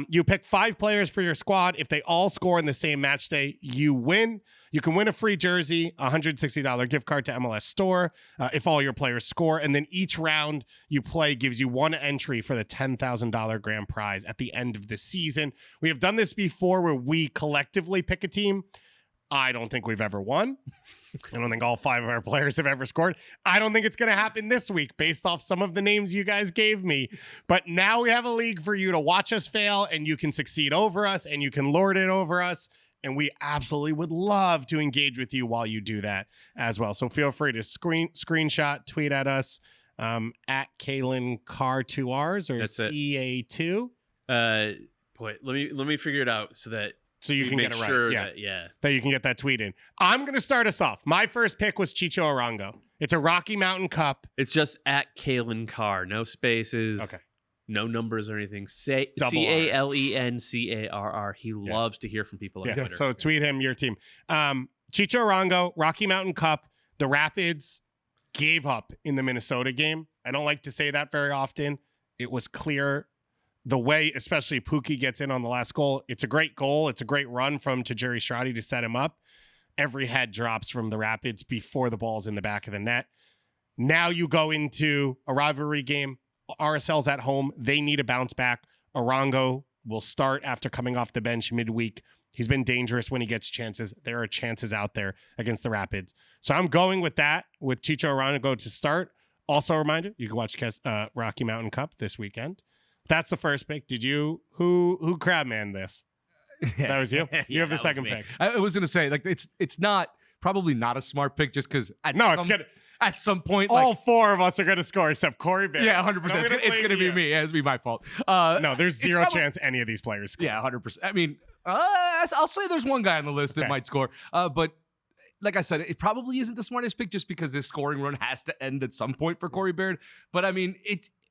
You pick 5 players for your squad. If they all score in the same match day, you win. You can win a free jersey, a $160 gift card to MLS Store if all your players score. And then each round you play gives you 1 entry for the $10,000 grand prize at the end of the season. We have done this before where we collectively pick a team. I don't think we've ever won. I don't think all 5 of our players have ever scored. I don't think it's going to happen this week based off some of the names you guys gave me. But now we have a league for you to watch us fail, and you can succeed over us, and you can lord it over us. And we absolutely would love to engage with you while you do that as well. So feel free to screenshot, tweet at us at Kalen Carr 2Rs or CA2. Boy, let me figure it out so you can get it right. Sure that you can get that tweet in. I'm going to start us off. My first pick was Chicho Arango. It's a Rocky Mountain Cup. It's just at Kalen Carr. No spaces. Okay. No numbers or anything. CALENCARR. He loves to hear from people on Twitter. So tweet him your team. Chicho Arango, Rocky Mountain Cup. The Rapids gave up in the Minnesota game. I don't like to say that very often. It was clear the way, especially Pookie gets in on the last goal. It's a great goal. It's a great run from Tajiri Shradi to set him up. Every head drops from the Rapids before the ball's in the back of the net. Now you go into a rivalry game. RSL's at home. They need a bounce back. Arango will start after coming off the bench midweek He's been dangerous when he gets chances. There are chances out there against the Rapids. So I'm going with that, with Chicho Aranago to start. Also a reminder, you can watch Rocky Mountain Cup this weekend. That's the first pick. Did you, who crabman this? That was you? You have the second pick. I was going to say, like, it's not, probably not a smart pick just because it's good. At some point, all four of us are going to score except Corey Baird. Yeah, 100%. It's going to be me. It's be my fault. No, there's zero chance any of these players score. Yeah, 100%. I mean, I'll say there's one guy on the list that might score. But like I said, it probably isn't the smartest pick just because this scoring run has to end at some point for Corey Baird. But I mean,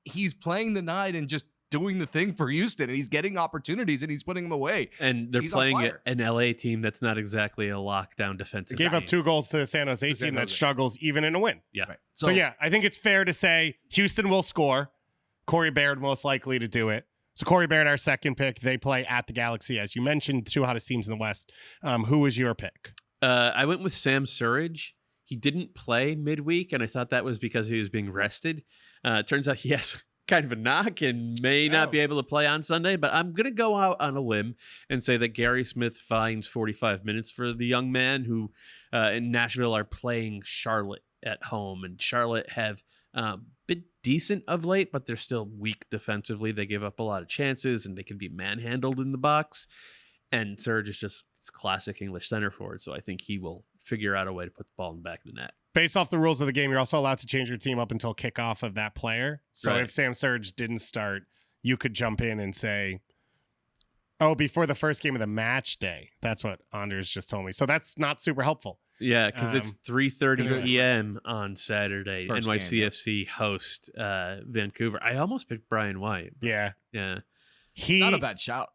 he's playing the night and just doing the thing for Houston, and he's getting opportunities and he's putting them away. And they're playing an LA team that's not exactly a lockdown defensive. They gave up 2 goals to a San Jose team that struggles even in a win. Yeah. Right. So yeah, I think it's fair to say Houston will score. Corey Baird most likely to do it. So Corey Baird, our second pick. They play at the Galaxy, as you mentioned, 2 hottest teams in the West. Who was your pick? I went with Sam Surridge. He didn't play midweek, and I thought that was because he was being rested. Turns out he has kind of a knock and may not be able to play on Sunday, but I'm going to go out on a limb and say that Gary Smith finds 45 minutes for the young man who in Nashville are playing Charlotte at home, and Charlotte have been decent of late, but they're still weak defensively. They give up a lot of chances and they can be manhandled in the box, and Surridge is just classic English center forward, so I think he will figure out a way to put the ball in the back of the net. Based off the rules of the game, you're also allowed to change your team up until kickoff of that player. So if Sam Surridge didn't start, you could jump in and say, before the first game of the match day. That's what Anders just told me. So that's not super helpful. Yeah, because it's 3:30 p.m. on Saturday. NYCFC host Vancouver. I almost picked Brian White. Yeah. Yeah. Not a bad shout.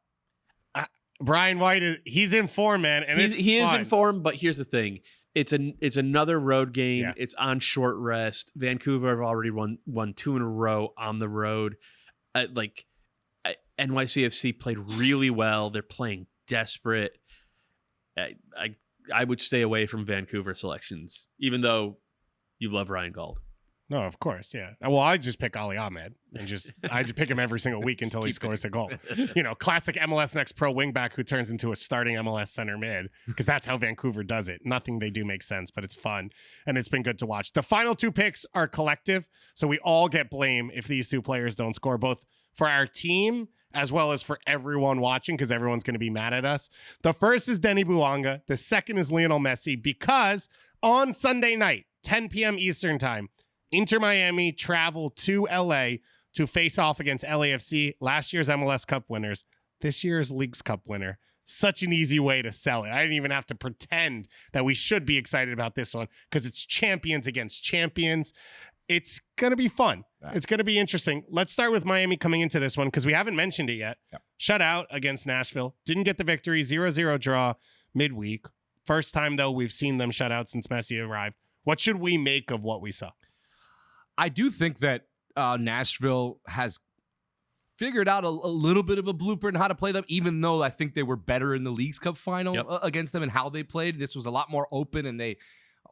Brian White, he's in form, man. And he is in form, but here's the thing. It's another road game. Yeah. It's on short rest. Vancouver have already won 2 in a row on the road. NYCFC played really well. They're playing desperate. I would stay away from Vancouver selections, even though you love Ryan Gauld. No, of course, yeah. Well, I just pick Ali Ahmed and I just pick him every single week until he scores a goal. Classic MLS Next Pro wingback who turns into a starting MLS center mid, because that's how Vancouver does it. Nothing they do makes sense, but it's fun and it's been good to watch. The final 2 picks are collective, so we all get blame if these 2 players don't score, both for our team as well as for everyone watching, because everyone's going to be mad at us. The first is Denny Bouanga. The second is Lionel Messi, because on Sunday night, 10 p.m. Eastern time, Inter Miami travel to LA to face off against LAFC, last year's MLS Cup winners, this year's Leagues Cup winner. Such an easy way to sell it. I didn't even have to pretend that we should be excited about this one, because it's champions against champions. It's going to be fun. It's going to be interesting. Let's start with Miami coming into this one, because we haven't mentioned it yet. Yep. Shutout against Nashville. Didn't get the victory. 0-0 draw midweek. First time, though, we've seen them shut out since Messi arrived. What should we make of what we saw? I do think that Nashville has figured out a little bit of a blueprint how to play them, even though I think they were better in the Leagues Cup final against them and how they played. This was a lot more open, and they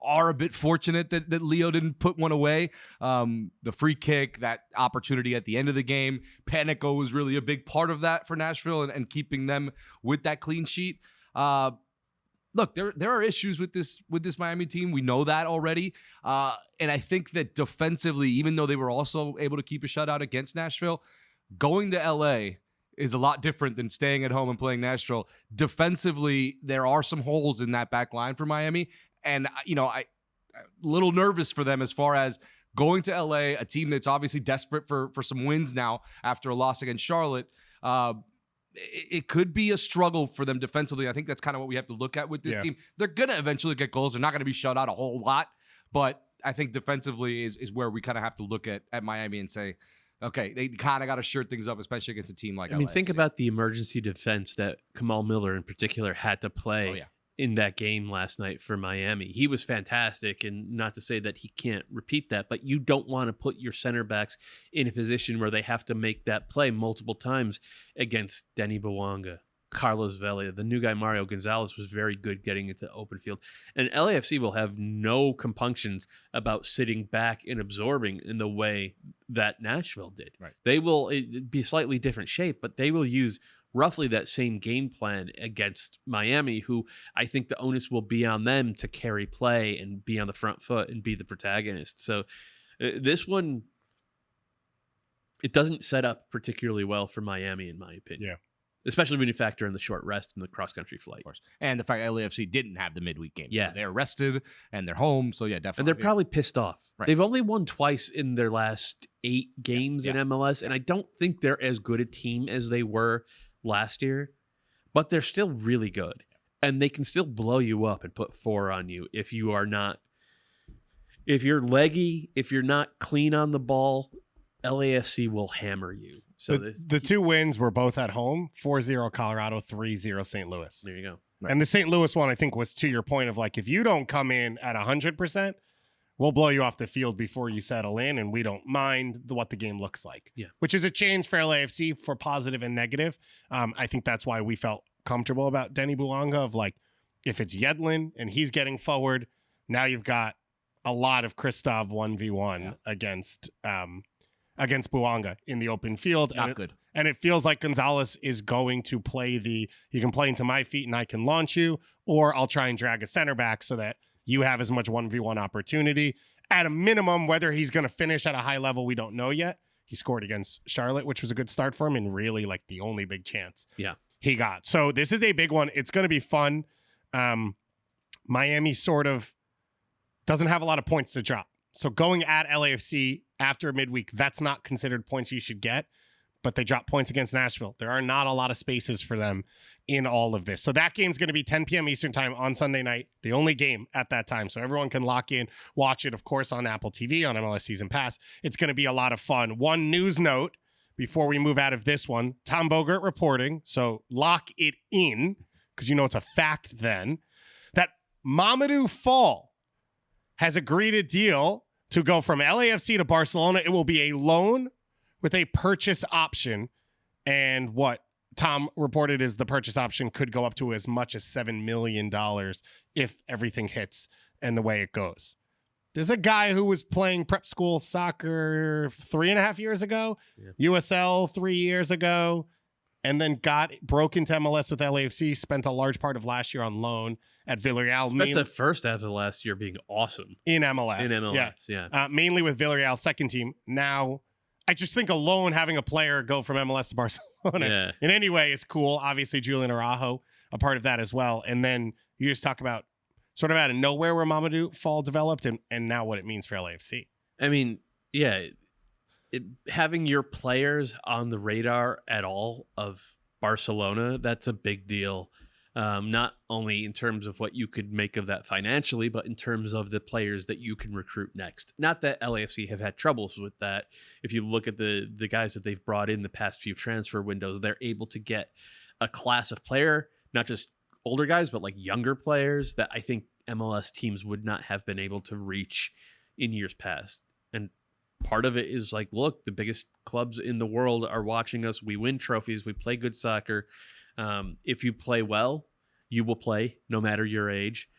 are a bit fortunate that Leo didn't put one away. The free kick, that opportunity at the end of the game, Panico was really a big part of that for Nashville and keeping them with that clean sheet. Look, there are issues with this Miami team. We know that already. And I think that defensively, even though they were also able to keep a shutout against Nashville, going to LA is a lot different than staying at home and playing Nashville. Defensively, there are some holes in that back line for Miami. And, I'm a little nervous for them as far as going to LA, a team that's obviously desperate for some wins now after a loss against Charlotte. It could be a struggle for them defensively. I think that's kind of what we have to look at with this team. They're going to eventually get goals. They're not going to be shut out a whole lot. But I think defensively is where we kind of have to look at Miami and say, okay, they kind of got to shirt things up, especially against a team like LAFC. Think about the emergency defense that Kamal Miller in particular had to play in that game last night for Miami. He was fantastic, and not to say that he can't repeat that, but you don't want to put your center backs in a position where they have to make that play multiple times against Denny Bouanga, Carlos Vela. The new guy, Mario Gonzalez, was very good getting into the open field. And LAFC will have no compunctions about sitting back and absorbing in the way that Nashville did. Right. They will be a slightly different shape, but they will use roughly that same game plan against Miami, who I think the onus will be on them to carry play and be on the front foot and be the protagonist. So this one, it doesn't set up particularly well for Miami, in my opinion. Yeah. Especially when you factor in the short rest and the cross-country flight. Of course. And the fact that LAFC didn't have the midweek game. Yeah. They're rested and they're home. So, yeah, definitely. And they're probably pissed off. Right. They've only won twice in their last 8 games in MLS, and I don't think they're as good a team as they were last year, but they're still really good. And they can still blow you up and put 4 on you if you are not, if you're leggy, if you're not clean on the ball, LAFC will hammer you. So the 2 wins were both at home, 4-0 Colorado, 3-0 St. Louis. There you go. Right. And the St. Louis one, I think, was to your point of like, if you don't come in at 100%, we'll blow you off the field before you settle in, and we don't mind what the game looks like. Yeah. Which is a change for LAFC for positive and negative. I think that's why we felt comfortable about Denny Bouanga of like, if it's Yedlin and he's getting forward, now you've got a lot of Kristav 1v1 against Bouanga in the open field. Not good. And it feels like Gonzalez is going to play you can play into my feet and I can launch you, or I'll try and drag a center back so that you have as much 1v1 opportunity. At a minimum, whether he's going to finish at a high level, we don't know yet. He scored against Charlotte, which was a good start for him, and really like the only big chance he got. So this is a big one. It's going to be fun. Miami sort of doesn't have a lot of points to drop. So going at LAFC after midweek, that's not considered points you should get, but they drop points against Nashville. There are not a lot of spaces for them in all of this. So that game's going to be 10 p.m. Eastern time on Sunday night, the only game at that time. So everyone can lock in, watch it, of course, on Apple TV, on MLS Season Pass. It's going to be a lot of fun. One news note before we move out of this one, Tom Bogert reporting, so lock it in, because you know it's a fact then, that Mamadou Fall has agreed a deal to go from LAFC to Barcelona. It will be a loan with a purchase option. And what Tom reported is the purchase option could go up to as much as $7 million if everything hits and the way it goes. There's a guy who was playing prep school soccer 3.5 years ago, USL 3 years ago, and then broke into MLS with LAFC, spent a large part of last year on loan at Villarreal. Spent the first half of the last year being awesome. In MLS. In MLS, yeah. Mainly with Villarreal, second team. Now, I just think alone having a player go from MLS to Barcelona in any way is cool. Obviously, Julian Araujo, a part of that as well. And then you just talk about sort of out of nowhere where Mamadou Fall developed and now what it means for LAFC. I mean, yeah, having your players on the radar at all of Barcelona, that's a big deal. Not only in terms of what you could make of that financially, but in terms of the players that you can recruit next. Not that LAFC have had troubles with that. If you look at the guys that they've brought in the past few transfer windows, they're able to get a class of player, not just older guys, but like younger players that I think MLS teams would not have been able to reach in years past. And part of it is like, look, the biggest clubs in the world are watching us. We win trophies. We play good soccer. If you play well, you will play no matter your age.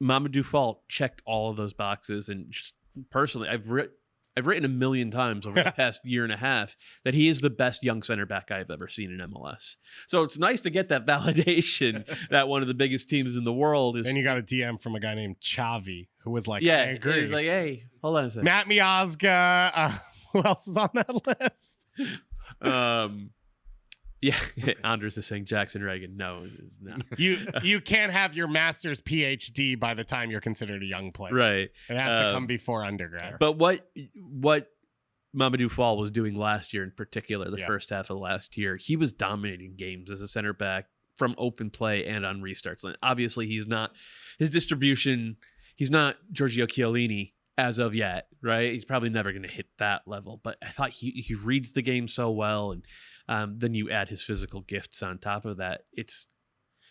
Mamadou Fall checked all of those boxes. And just personally, I've written a million times over the past year and a half that he is the best young center back I've ever seen in MLS. So it's nice to get that validation that one of the biggest teams in the world is. And you got a DM from a guy named Xavi who was like, yeah, I agree. He's like, hey, hold on a second. Matt Miazga. Who else is on that list? Yeah, Anders is saying Jackson Reagan. No. You can't have your master's PhD by the time you're considered a young player. Right. It has to come before undergrad. But what Mamadou Fall was doing last year in particular, the first half of last year, he was dominating games as a center back from open play and on restarts. And obviously, he's not Giorgio Chiellini as of yet, right? He's probably never going to hit that level. But I thought he reads the game so well, and then you add his physical gifts on top of that.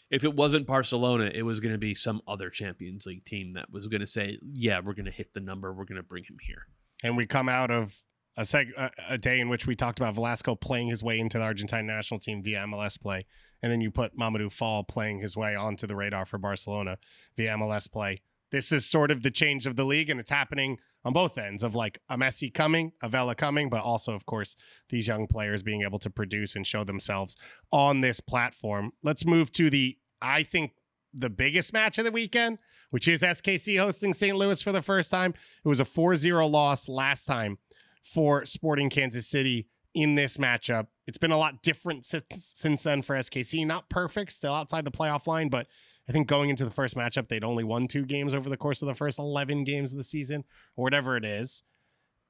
If it wasn't Barcelona, it was going to be some other Champions League team that was going to say, yeah, we're going to hit the number. We're going to bring him here. And we come out of a day in which we talked about Velasco playing his way into the Argentine national team via MLS play. And then you put Mamadou Fall playing his way onto the radar for Barcelona via MLS play. this is sort of the change of the league, and it's happening on both ends of like a Messi coming, a Vela coming, but also, of course, these young players being able to produce and show themselves on this platform. Let's move to I think, the biggest match of the weekend, which is SKC hosting St. Louis for the first time. It was a 4-0 loss last time for Sporting Kansas City in this matchup. It's been a lot different since then for SKC. Not perfect, still outside the playoff line, but I think going into the first matchup, they'd only won 2 games over the course of the first 11 games of the season, or whatever it is.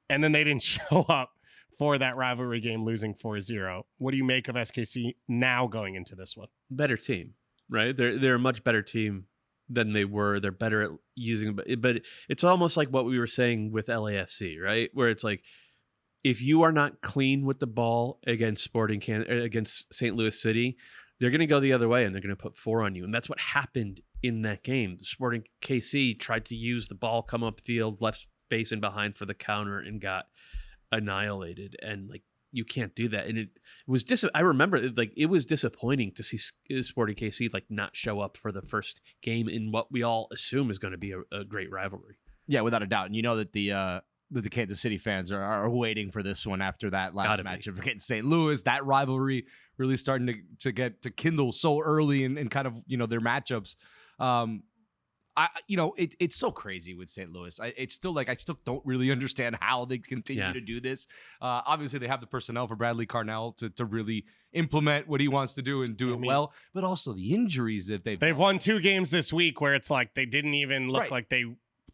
And then they didn't show up for that rivalry game, losing 4-0. What do you make of SKC now going into this one? Better team, right? They're a much better team than they were. They're better at using, but it's almost like what we were saying with LAFC, right? Where it's like, if you are not clean with the ball against against St. Louis City, they're going to go the other way and they're going to put 4 on you. And that's what happened in that game. The Sporting KC tried to use the ball, come up field, left space and behind for the counter, and got annihilated. And like, you can't do that. And it was I remember it was disappointing to see Sporting KC like not show up for the first game in what we all assume is going to be a great rivalry. Yeah, without a doubt. And you know that the Kansas City fans are waiting for this one after that last matchup against St. Louis. That rivalry really starting to kindle so early in kind of, you know, their matchups. It's so crazy with St. Louis. I still don't really understand how they continue to do this. Obviously, they have the personnel for Bradley Carnell to really implement what he wants to do and do it well. But also the injuries that they've won 2 games this week where it's like they didn't even look like they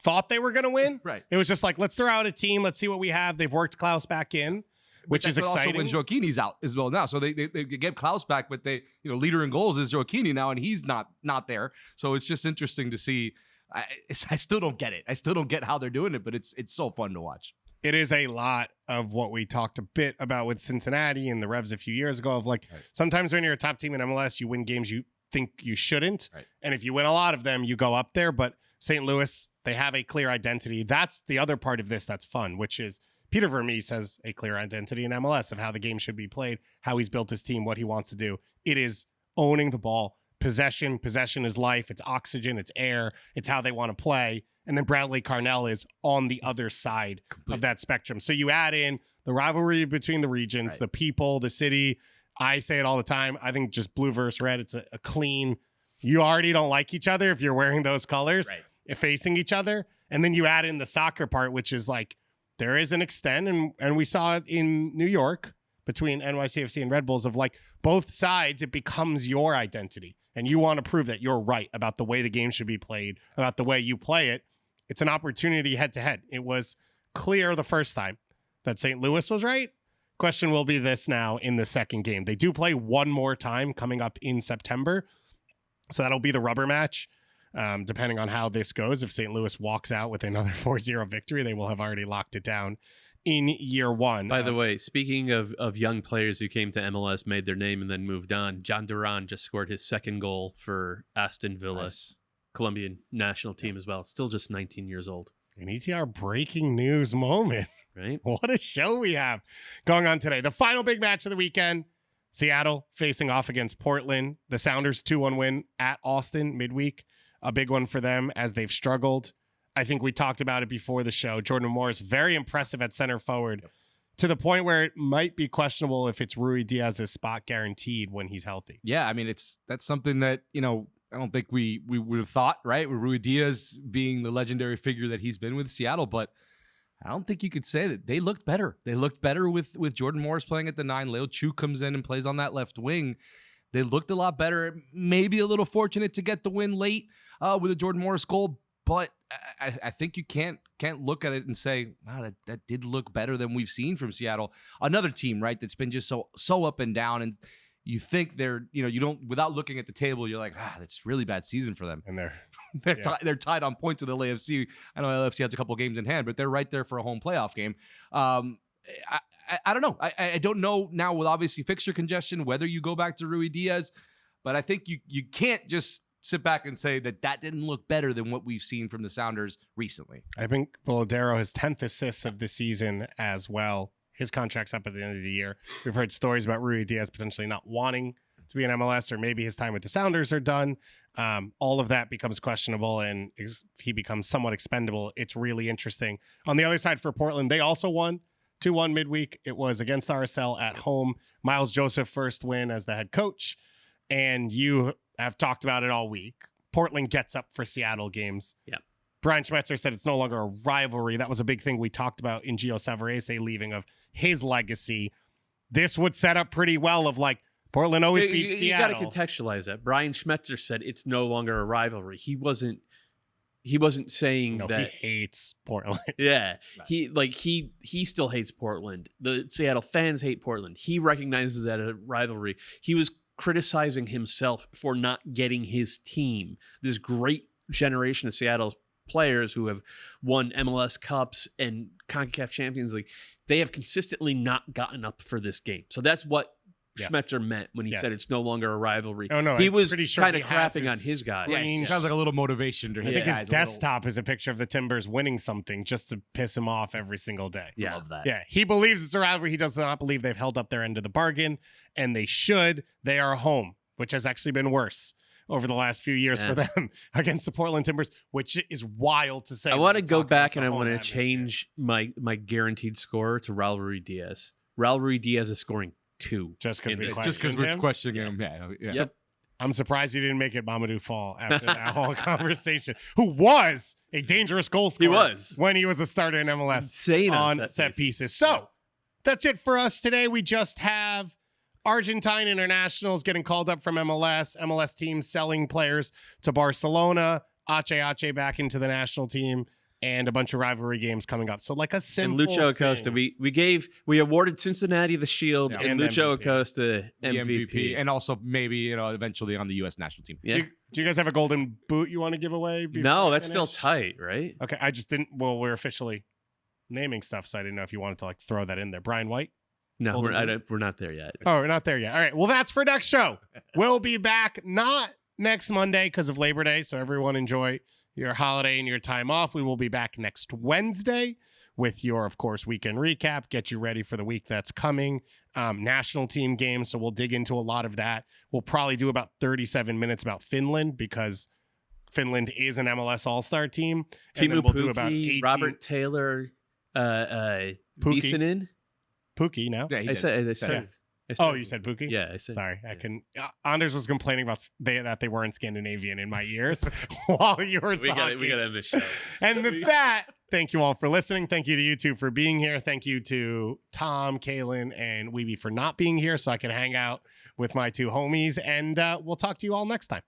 thought they were going to win. Right. It was just like, let's throw out a team. Let's see what we have. They've worked Klaus back in, which is exciting. Also when Joaquini's out as well now. So they get Klaus back, but leader in goals is Joaquini now, and he's not there. So it's just interesting to see. I still don't get it. I still don't get how they're doing it, but it's so fun to watch. It is a lot of what we talked a bit about with Cincinnati and the Revs a few years ago of like, sometimes when you're a top team in MLS, you win games you think you shouldn't. Right. And if you win a lot of them, you go up there. But St. Louis, they have a clear identity. That's the other part of this that's fun, which is Peter Vermees has a clear identity in MLS of how the game should be played, how he's built his team, what he wants to do. It is owning the ball. Possession is life. It's oxygen. It's air. It's how they want to play. And then Bradley Carnell is on the other side of that spectrum. So you add in the rivalry between the regions, the people, the city. I say it all the time. I think just blue versus red, it's a clean. You already don't like each other if you're wearing those colors, facing each other. And then you add in the soccer part, which is like, there is an extent, and we saw it in New York between NYCFC and Red Bulls of like both sides, it becomes your identity. And you want to prove that you're right about the way the game should be played, about the way you play it. It's an opportunity head to head. It was clear the first time that St. Louis was right. Question will be this now in the second game. They do play one more time coming up in September. So that'll be the rubber match. Depending on how this goes, if St. Louis walks out with another 4-0 victory, they will have already locked it down in year one. By the way, speaking of young players who came to MLS, made their name, and then moved on, John Duran just scored his second goal for Aston Villa, Colombian national team as well. Still just 19 years old. An ETR breaking news moment. Right? What a show we have going on today. The final big match of the weekend, Seattle facing off against Portland. The Sounders 2-1 win at Austin midweek. A big one for them as they've struggled. I think we talked about it before the show. Jordan Morris, very impressive at center forward to the point where it might be questionable if it's Ruidiaz's spot guaranteed when he's healthy. Yeah, I mean, that's something that, I don't think we would have thought, right? With Ruidiaz being the legendary figure that he's been with Seattle, but I don't think you could say that they looked better. They looked better with Jordan Morris playing at the 9. Leo Chu comes in and plays on that left wing. They looked a lot better. Maybe a little fortunate to get the win late with a Jordan Morris goal, but I think you can't look at it and say, wow, that did look better than we've seen from Seattle. Another team, right, that's been just so up and down, and you think they're, you don't, without looking at the table, you're like, that's a really bad season for them. And they're tied on points with the LAFC. I know LAFC has a couple games in hand, but they're right there for a home playoff game. I don't know. I don't know now with obviously fixture congestion whether you go back to Ruidiaz, but I think you can't just sit back and say that didn't look better than what we've seen from the Sounders recently. I think Bolodero has 10th assists of the season as well. His contract's up at the end of the year. We've heard stories about Ruidiaz potentially not wanting to be in MLS, or maybe his time with the Sounders are done. All of that becomes questionable, and he becomes somewhat expendable. It's really interesting. On the other side for Portland, they also won 2-1 midweek. It was against RSL at home. Miles Joseph first win as the head coach, and you have talked about it all week. Portland gets up for Seattle games. Yeah. Brian Schmetzer said it's no longer a rivalry. That was a big thing we talked about in Gio Savarese leaving, of his legacy. This would set up pretty well of like, Portland always beats Seattle. You got to contextualize that. Brian Schmetzer said it's no longer a rivalry. He wasn't saying that he hates Portland. Yeah. He still hates Portland. The Seattle fans hate Portland. He recognizes that a rivalry. He was criticizing himself for not getting his team, this great generation of Seattle's players who have won MLS Cups and CONCACAF Champions League. They have consistently not gotten up for this game. So that's what Schmetzer meant when he said it's no longer a rivalry. Oh, no, he was sure kind of crapping on his guys. Yeah, sounds like a little motivation to I think his desktop is a picture of the Timbers winning something just to piss him off every single day. Yeah. Love that. Yeah, he believes it's a rivalry. He does not believe they've held up their end of the bargain, and they should. They are home, which has actually been worse over the last few years for them against the Portland Timbers, which is wild to say. I want to go back and I want to change my guaranteed score to Raul Ruidiaz. Raul Ruidiaz is scoring 2. Just because we're questioning him. Yeah. Yep. I'm surprised you didn't make it Mamadou fall after that whole conversation, who was a dangerous goal scorer. He was. When he was a starter in MLS. Insane on set pieces. So that's it for us today. We just have Argentine internationals getting called up from MLS teams selling players to Barcelona, Ache back into the national team, and a bunch of rivalry games coming up. So like a simple and Lucho Acosta, we awarded Cincinnati the Shield and Lucho Acosta MVP. And also maybe, eventually on the U.S. national team. Yeah. Do you guys have a golden boot you want to give away? No, that's still tight, right? Okay, I just didn't. Well, we're officially naming stuff, so I didn't know if you wanted to like throw that in there. Brian White? No, we're not there yet. Oh, we're not there yet. All right. Well, that's for next show. We'll be back not next Monday because of Labor Day. So everyone enjoy your holiday and your time off. We will be back next Wednesday with your, of course, weekend recap. Get you ready for the week that's coming. National team games. So we'll dig into a lot of that. We'll probably do about 37 minutes about Finland because Finland is an MLS All-Star team. Teemu we'll Pukki, do about 18... Robert Taylor, Visanen. Pukki now? Yeah, I said. Oh, you said Pukki? Yeah, I said. Sorry, I couldn't. Anders was complaining about that they weren't Scandinavian in my ears while you were talking. We got to end the show. And with that, thank you all for listening. Thank you to you two for being here. Thank you to Tom, Kaylin, and Weeby for not being here so I can hang out with my two homies. And we'll talk to you all next time.